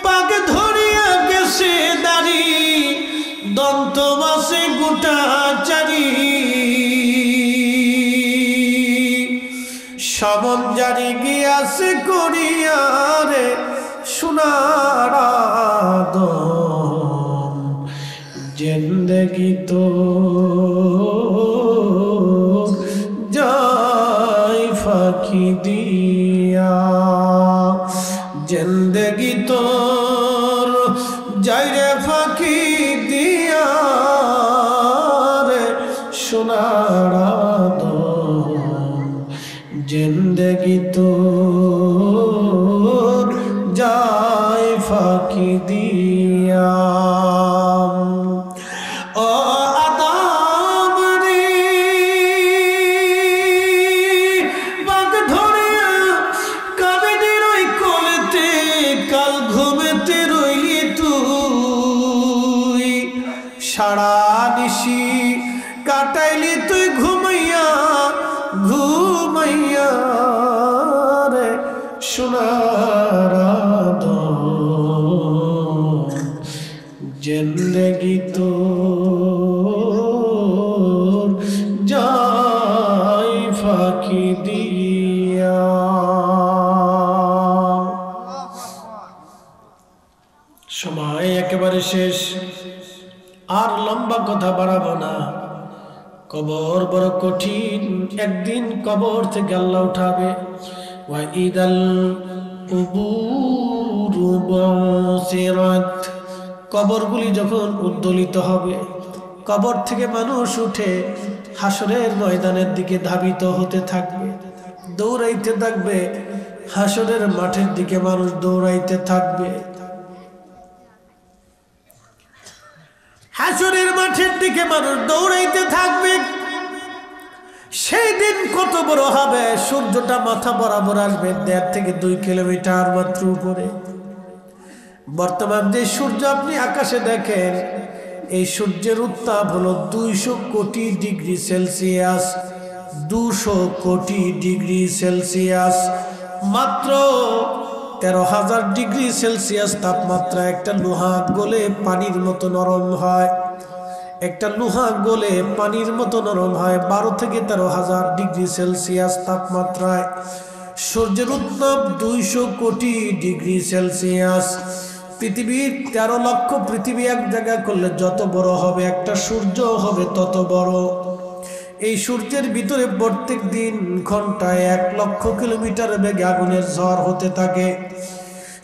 পাকে ধরিয়া গেছে দাড়ি, দন্ত বাসে গোটা চারি, সমন জারি গিয়াছে করিয়া রে সোনার আদম, জিন্দেগি তো যাই ফাঁকি দিয়া, জিন্দেগি তোর যাই রে ফাঁকি জিন্দগি তো যায় ফাঁকি দিয়া। ও আদম রে বাগ ধরিয়া কাবিনের ওই কোলেতে কাল ঘুমেতে রইলি তুই, সারা নিশি কাটাইলি তুই ঘুমাইয়া ঘুমাইয়া রে সোনার আদম। জিন্দগি তো যায় ফাঁকি দিয়া। সময় একেবারে শেষ, আর লম্বা কথা বাড়াবো না। কবর বড় কঠিন, একদিন কবর থেকে আল্লাহ উঠাবে। ওয়াইদাল কুবুরু বুসিরাত, কবরগুলি যখন উদ্দোলিত হবে, কবর থেকে মানুষ উঠে হাসরের ময়দানের দিকে ধাবিত হতে থাকবে, দৌড়াইতে থাকবে। হাসরের মাঠের দিকে মানুষ দৌড়াইতে থাকবে। হাসরের মাঠের দিকে মানুষ দৌড়াইতে থাকবে। সেই দিন কত বড় হবে, সূর্যটা মাথা বরাবর আসবে 1.5 থেকে 2 কিলোমিটার মাত্র উপরে। বর্তমান যে সূর্য আপনি আকাশে দেখেন, এই সূর্যের উত্তাপ হলো 200 কোটি ডিগ্রি সেলসিয়াস। 200 কোটি ডিগ্রি সেলসিয়াস, মাত্র 13,000 ডিগ্রি সেলসিয়াস তাপমাত্রা। একটা লোহা গলে পানির মতো নরম হয়, একটা লোহা গলে পানির মতো নরম হয় 12 থেকে 13,000 ডিগ্রি সেলসিয়াস তাপমাত্রায়। সূর্যের উত্তাপ 200 কোটি ডিগ্রি সেলসিয়াস। পৃথিবীর 13 লক্ষ পৃথিবী এক জায়গায় করলে যত বড় হবে, একটা সূর্য হবে তত বড়। এই সূর্যের ভিতরে প্রত্যেক দিন ঘন্টায় 1 লক্ষ কিলোমিটার বেগে আগুনের ঝড় হতে থাকে।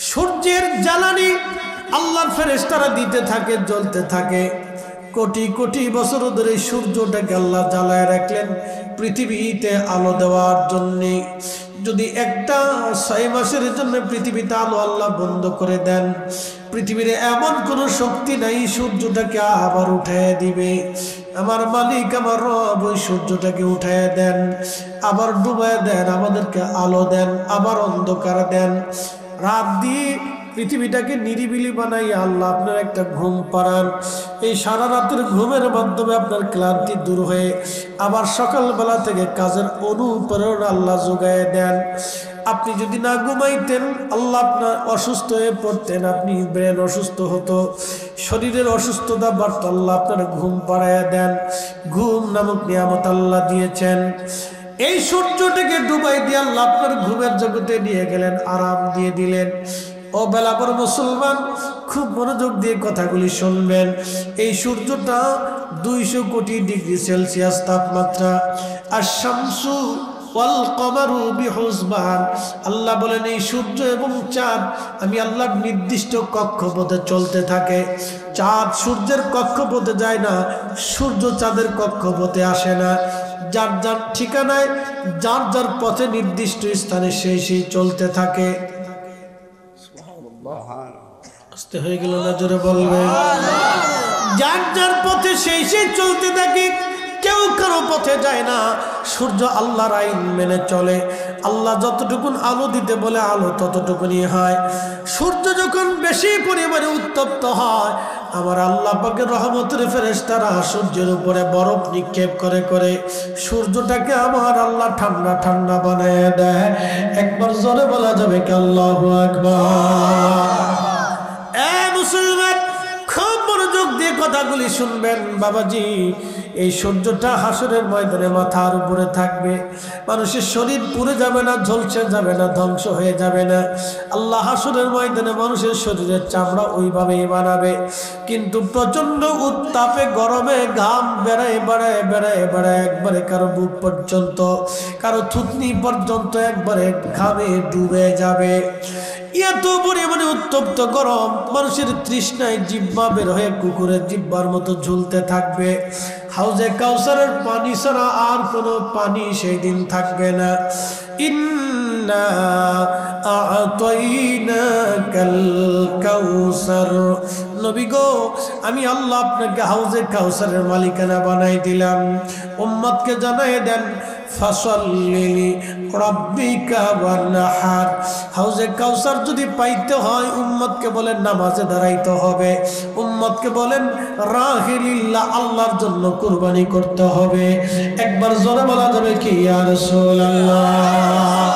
সূর্যের জ্বালানি আল্লাহর ফেরেশতারা দিতে থাকে, জ্বলতে থাকে। কোটি কোটি বছর ধরে সূর্যটাকে আল্লাহ জ্বালায় রাখলেন পৃথিবীতে আলো দেওয়ার জন্যে। যদি একটা 6 মাসের জন্য পৃথিবীতে আলো আল্লাহ বন্ধ করে দেন, পৃথিবীর এমন কোনো শক্তি নাই সূর্যটাকে আবার উঠায় দিবে। আমার মালিক আমার রব ওই সূর্যটাকে উঠায় দেন, আবার ডুবায় দেন, আমাদেরকে আলো দেন, আবার অন্ধকার দেন। রাত দিয়ে পৃথিবীটাকে নিরিবিলি বানাই আল্লাহ আপনার একটা ঘুম পাড়ান। এই সারা রাতের ঘুমের মাধ্যমে আপনার ক্লান্তি দূর হয়ে আবার সকালবেলা থেকে কাজের অনুপ্রেরণা আল্লাহ যোগায় দেন। আপনি যদি না ঘুমাইতেন, আল্লাহ আপনার অসুস্থ হয়ে পড়তেন, আপনি ব্রেন অসুস্থ হতো, শরীরের অসুস্থতা বাড়ত, আল্লাহ আপনার ঘুম পাড়াইয়া দেন। ঘুম নামক নিয়ামত আল্লাহ দিয়েছেন। এই সূর্যটাকে ডুবাই দিয়ে আল্লাহ আপনার ঘুমের জগতে নিয়ে গেলেন, আরাম দিয়ে দিলেন। ও বেলাপর মুসলমান, খুব মনোযোগ দিয়ে কথাগুলি শুনবেন। এই সূর্যটা 200 কোটি ডিগ্রি সেলসিয়াস তাপমাত্রা। আর শামসু ওয়াল কমারু বিহুসবান, আল্লাহ বলেন এই সূর্য এবং চাঁদ আমি আল্লাহর নির্দিষ্ট কক্ষপথে চলতে থাকে। চাঁদ সূর্যের কক্ষপথে যায় না, সূর্য চাঁদের কক্ষপথে আসে না। যার যার ঠিকানায়, যার যার পথে নির্দিষ্ট স্থানে সেই সেই চলতে থাকে। আসতে হয়ে গেল না, জোরে বলবেন। যার যার পথে সেই সেই চলতে থাকে, কেউ কারো পথে যায় না। সূর্য আল্লাহর আইন মেনে চলে। আল্লাহ যতটুকুন আলো দিতে বলে আলো ততটুকুনি হয়। সূর্য যখন বেশি পরিমাণে উত্তপ্ত হয়, আমার আল্লাহ পাকের রহমতের ফেরেশতারা সূর্যের উপরে বরফ নিক্ষেপ করে করে সূর্যটাকে আমার আল্লাহ ঠান্ডা ঠান্ডা বানিয়ে দেয়। একবার জোরে বলা যাবে কি আল্লাহু আকবার। মুসলমান, খুব মনোযোগ দিয়ে কথাগুলি শুনবেন বাবাজি। এই সূর্যটা হাসরের ময়দানে মাথার উপরে থাকবে। মানুষের শরীর পুড়ে যাবে না, ঝলসে যাবে না, ধ্বংস হয়ে যাবে না। আল্লাহ হাসরের ময়দানে মানুষের শরীরের চামড়া ওইভাবেই বানাবে, কিন্তু প্রচন্ড উত্তাপে গরমে ঘাম বেড়ায় বেড়ায় বেড়ায় বেড়ায় একবারে কারো বুক পর্যন্ত, কারো থুতনি পর্যন্ত একবারে ঘামে ডুবে যাবে। এত পরিমাণে উত্তপ্ত গরম, মানুষের তৃষ্ণায় জিহ্বা বের হয়ে কুকুরের জিহ্বার মতো ঝুলতে থাকবে। হাউজে কাউসারের পানি ছাড়া আর কোনো পানি সেই দিন থাকবে না। ইন্না আ'তাইনাকাল কাউসার, নবী গো আমি আল্লাহ আপনাকে হাউজে কাউসারের মালিকানা বানাই দিলাম। উম্মতকে জানাই দেন ফাসাল্লি রাব্বিকা ওয়ানহার। হাউজে কাউসার যদি পাইতে হয় উম্মতকে বলেন নামাজে দাঁড়াইতে হবে, উম্মতকে বলেন রাহিলিল্লাহ আল্লাহর জন্য কুরবানি করতে হবে। একবার জোরে বলা যাবে কি ইয়া রাসূলুল্লাহ?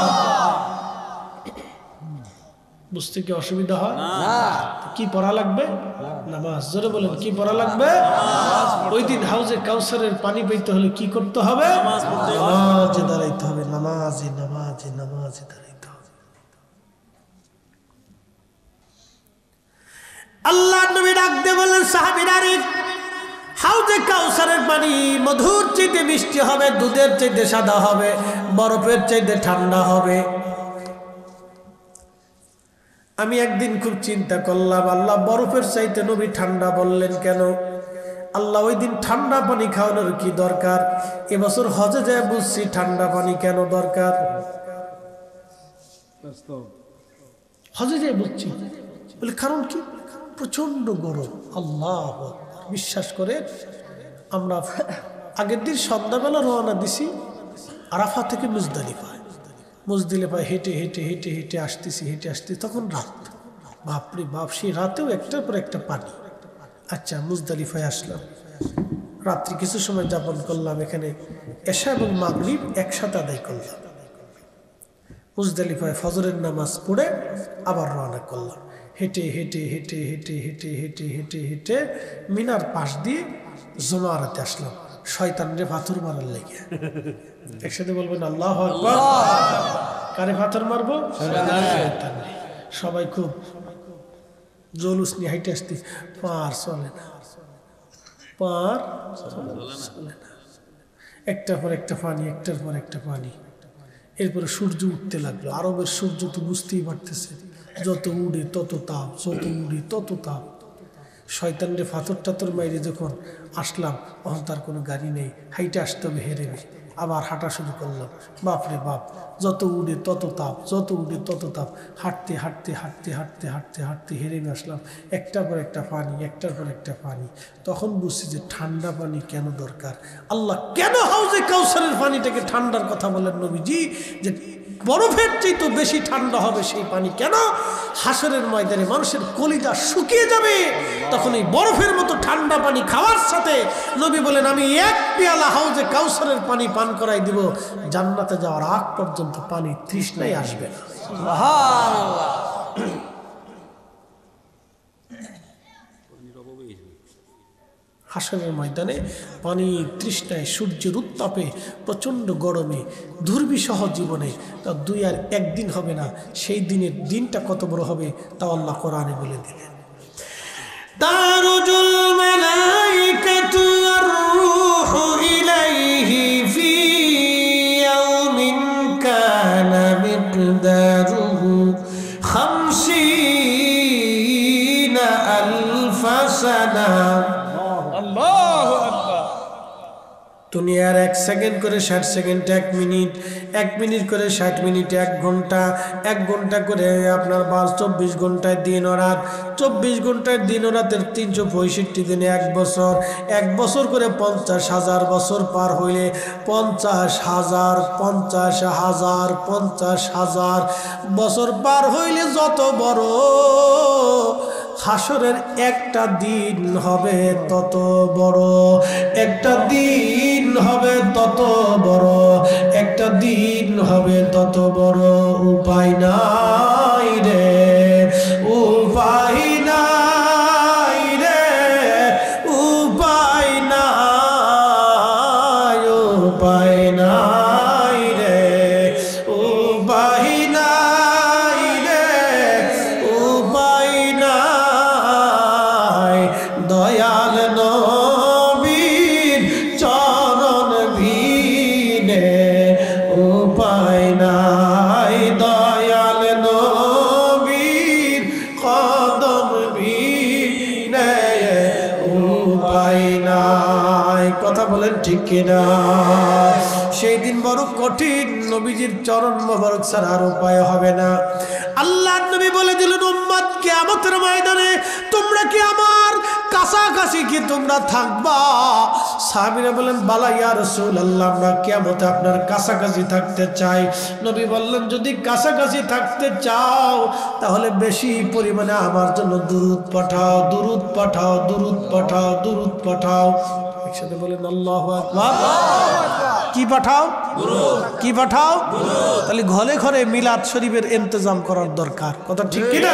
বুঝতে কি অসুবিধা হয়? কি পড়া লাগবে? নামাজ। জোরে বলেন কি পড়া লাগবে? ওই দিন হাউজে কাউসারের পানি পেতে হলে কি করতে হবে? নামাজে দাঁড়াইতে হবে। নামাজে নামাজে নামাজে দাঁড়াইতে হবে। আল্লাহ নবী ডাক দিয়ে বললেন সাহাবীরা রে, হাউজে কাউসারের পানি মধুর চাইতে মিষ্টি হবে, দুধের চাইতে সাদা হবে, বরফের চাইতে ঠান্ডা হবে। আমি একদিন খুব চিন্তা করলাম, আল্লাহ বরফের চাইতে নবী ঠান্ডা বললেন কেন? আল্লাহ ওই দিন ঠান্ডা পানি খাওয়ানোর কি দরকার? এবছর হজে যায় বুঝছি ঠান্ডা পানি কেন দরকার। হজে যায় বুঝছি, বলে কারণ কি? প্রচন্ড গরম। আল্লাহ বিশ্বাস করে আমরা আগের দিন সন্ধ্যাবেলা রওনা দিছি আরাফা থেকে মুজদালিফায়। মুজদালিফায় হেঁটে হেঁটে হেঁটে হেঁটে আসতেছি, তখন রাত। বাপরে বাপ, সেই রাতেও একটার পর একটা পানি। আচ্ছা মুজদালিফায় আসলাম, রাত্রি কিছু সময় যাপন করলাম এখানে, এশা এবং মাগরিব একসাথে আদায় করলাম। মুজদালিফায় ফজরের নামাজ পড়ে আবার রওনা করলাম, হেঁটে হেঁটে হেঁটে হেঁটে হেঁটে হেঁটে হেঁটে হেঁটে মিনার পাশ দিয়ে জমারাতে আসলাম শয়তানরে পাথর মারার লেগে। একসাথে বলবেন আল্লাহু আকবার। কারে পাথর মারবো? শয়তানরে। সবাই খুব জলুস নিয়ে হাইটে আসতে, পার চলে না, পার চলে না। একটার পর একটা পানি, একটার পর একটা পানি। এরপরে সূর্য উঠতে লাগলো। আরবের সূর্য তো বুঝতেই পারতেছে, যত উড়ে তত তাপ, যত উড়ে তত তাপ। শয়তানরে পাথর টাথর মাইরে যখন আসলাম, তখন তার কোনো গাড়ি নেই, হাইটে আসতে হবে হেরে। আবার হাঁটা শুরু করলাম। বাপরে বাপ, যত উড়ে তত তাপ, যত উড়ে তত তাপ। হাঁটতে হাঁটতে হাঁটতে হাঁটতে হাঁটতে হাঁটতে হেরে আসলাম। একটার পর একটা পানি, একটার পর একটা পানি। তখন বুঝছি যে ঠান্ডা পানি কেন দরকার। আল্লাহ কেন হাউজে কাউসারের পানিটাকে ঠান্ডার কথা বলেন নবীজি, যে বরফের চাইতে বেশি ঠান্ডা হবে সেই পানি কেন? হাসরের ময়দানে মানুষের কলিজা শুকিয়ে যাবে, তখন এই বরফের মতো ঠান্ডা পানি খাওয়ার সাথে নবী বলেন আমি এক পেয়ালা হাউজে কাউসারের পানি পান করাই দিব, জান্নাতে যাওয়ার আগ পর্যন্ত পানি তৃষ্ণাই আসবে না।
সুবহানাল্লাহ।
হাসরের ময়দানে পানি তৃষ্ণায়, সূর্যের উত্তাপে, প্রচণ্ড গরমে, দুর্বিষহ জীবনে তা 2 আর 1 দিন হবে না। সেই দিনের দিনটা কত বড় হবে তা আল্লাহ কোরআনে বলে দিলেন। তারুজুল মালাইকাতু ওয়ার রূহু ইলাইহি ফি ইয়াউমিন কানা মিকদারুহু 50 আলফ সানা। দুনিয়ার 1 সেকেন্ড করে 60 সেকেন্ড 1 মিনিট, 1 মিনিট করে 60 মিনিট 1 ঘন্টা, 1 ঘন্টা করে আপনার 24 ঘন্টায় দিন ও রাত, 24 ঘন্টায় দিন ও রাতের 365 দিনে 1 বছর, 1 বছর করে 50,000 বছর পার হইলে 50,000 50,000 50,000 বছর পার হইলে যত বড় হাসরের একটা দিন হবে তত বড়, একটা দিন হবে তত বড়, একটা দিন হবে তত বড়। উপায় নাই রে, উপায় নাই রে, উপায় নাই, উপায় নাই রে, উপায় নাই রে, উপায় নাই। দয়াল নবীর চরণ ভিনে উপায় নাই কিনা? সেই দিন বড় কঠিন, নবীজির চরণ মোবারক ছাড়া আর উপায় হবে না। আল্লাহর নবী বলে দিলেন, উম্মত কিয়ামতের ময়দানে তোমরা কি আমার কাছাকাছি কি তোমরা থাকবা? সাহাবীরা বলেন, বালা ইয়া রাসূলুল্লাহ, আমরা কিয়ামতে আপনার কাছাকাছি থাকতে চাই। নবী বললেন, যদি কাছাকাছি থাকতে চাও তাহলে বেশি পরিমাণে আমার জন্য দুরূদ পাঠাও, দুরূদ পাঠাও, দুরূদ পাঠাও, দুরূদ পাঠাও। একসাথে বলেন আল্লাহু আকবার। কি পাঠাও? কি পাঠাও? তাহলে ঘরে ঘরে মিলাদ শরীফের ইন্তজাম করার দরকার। কথা ঠিক কি না?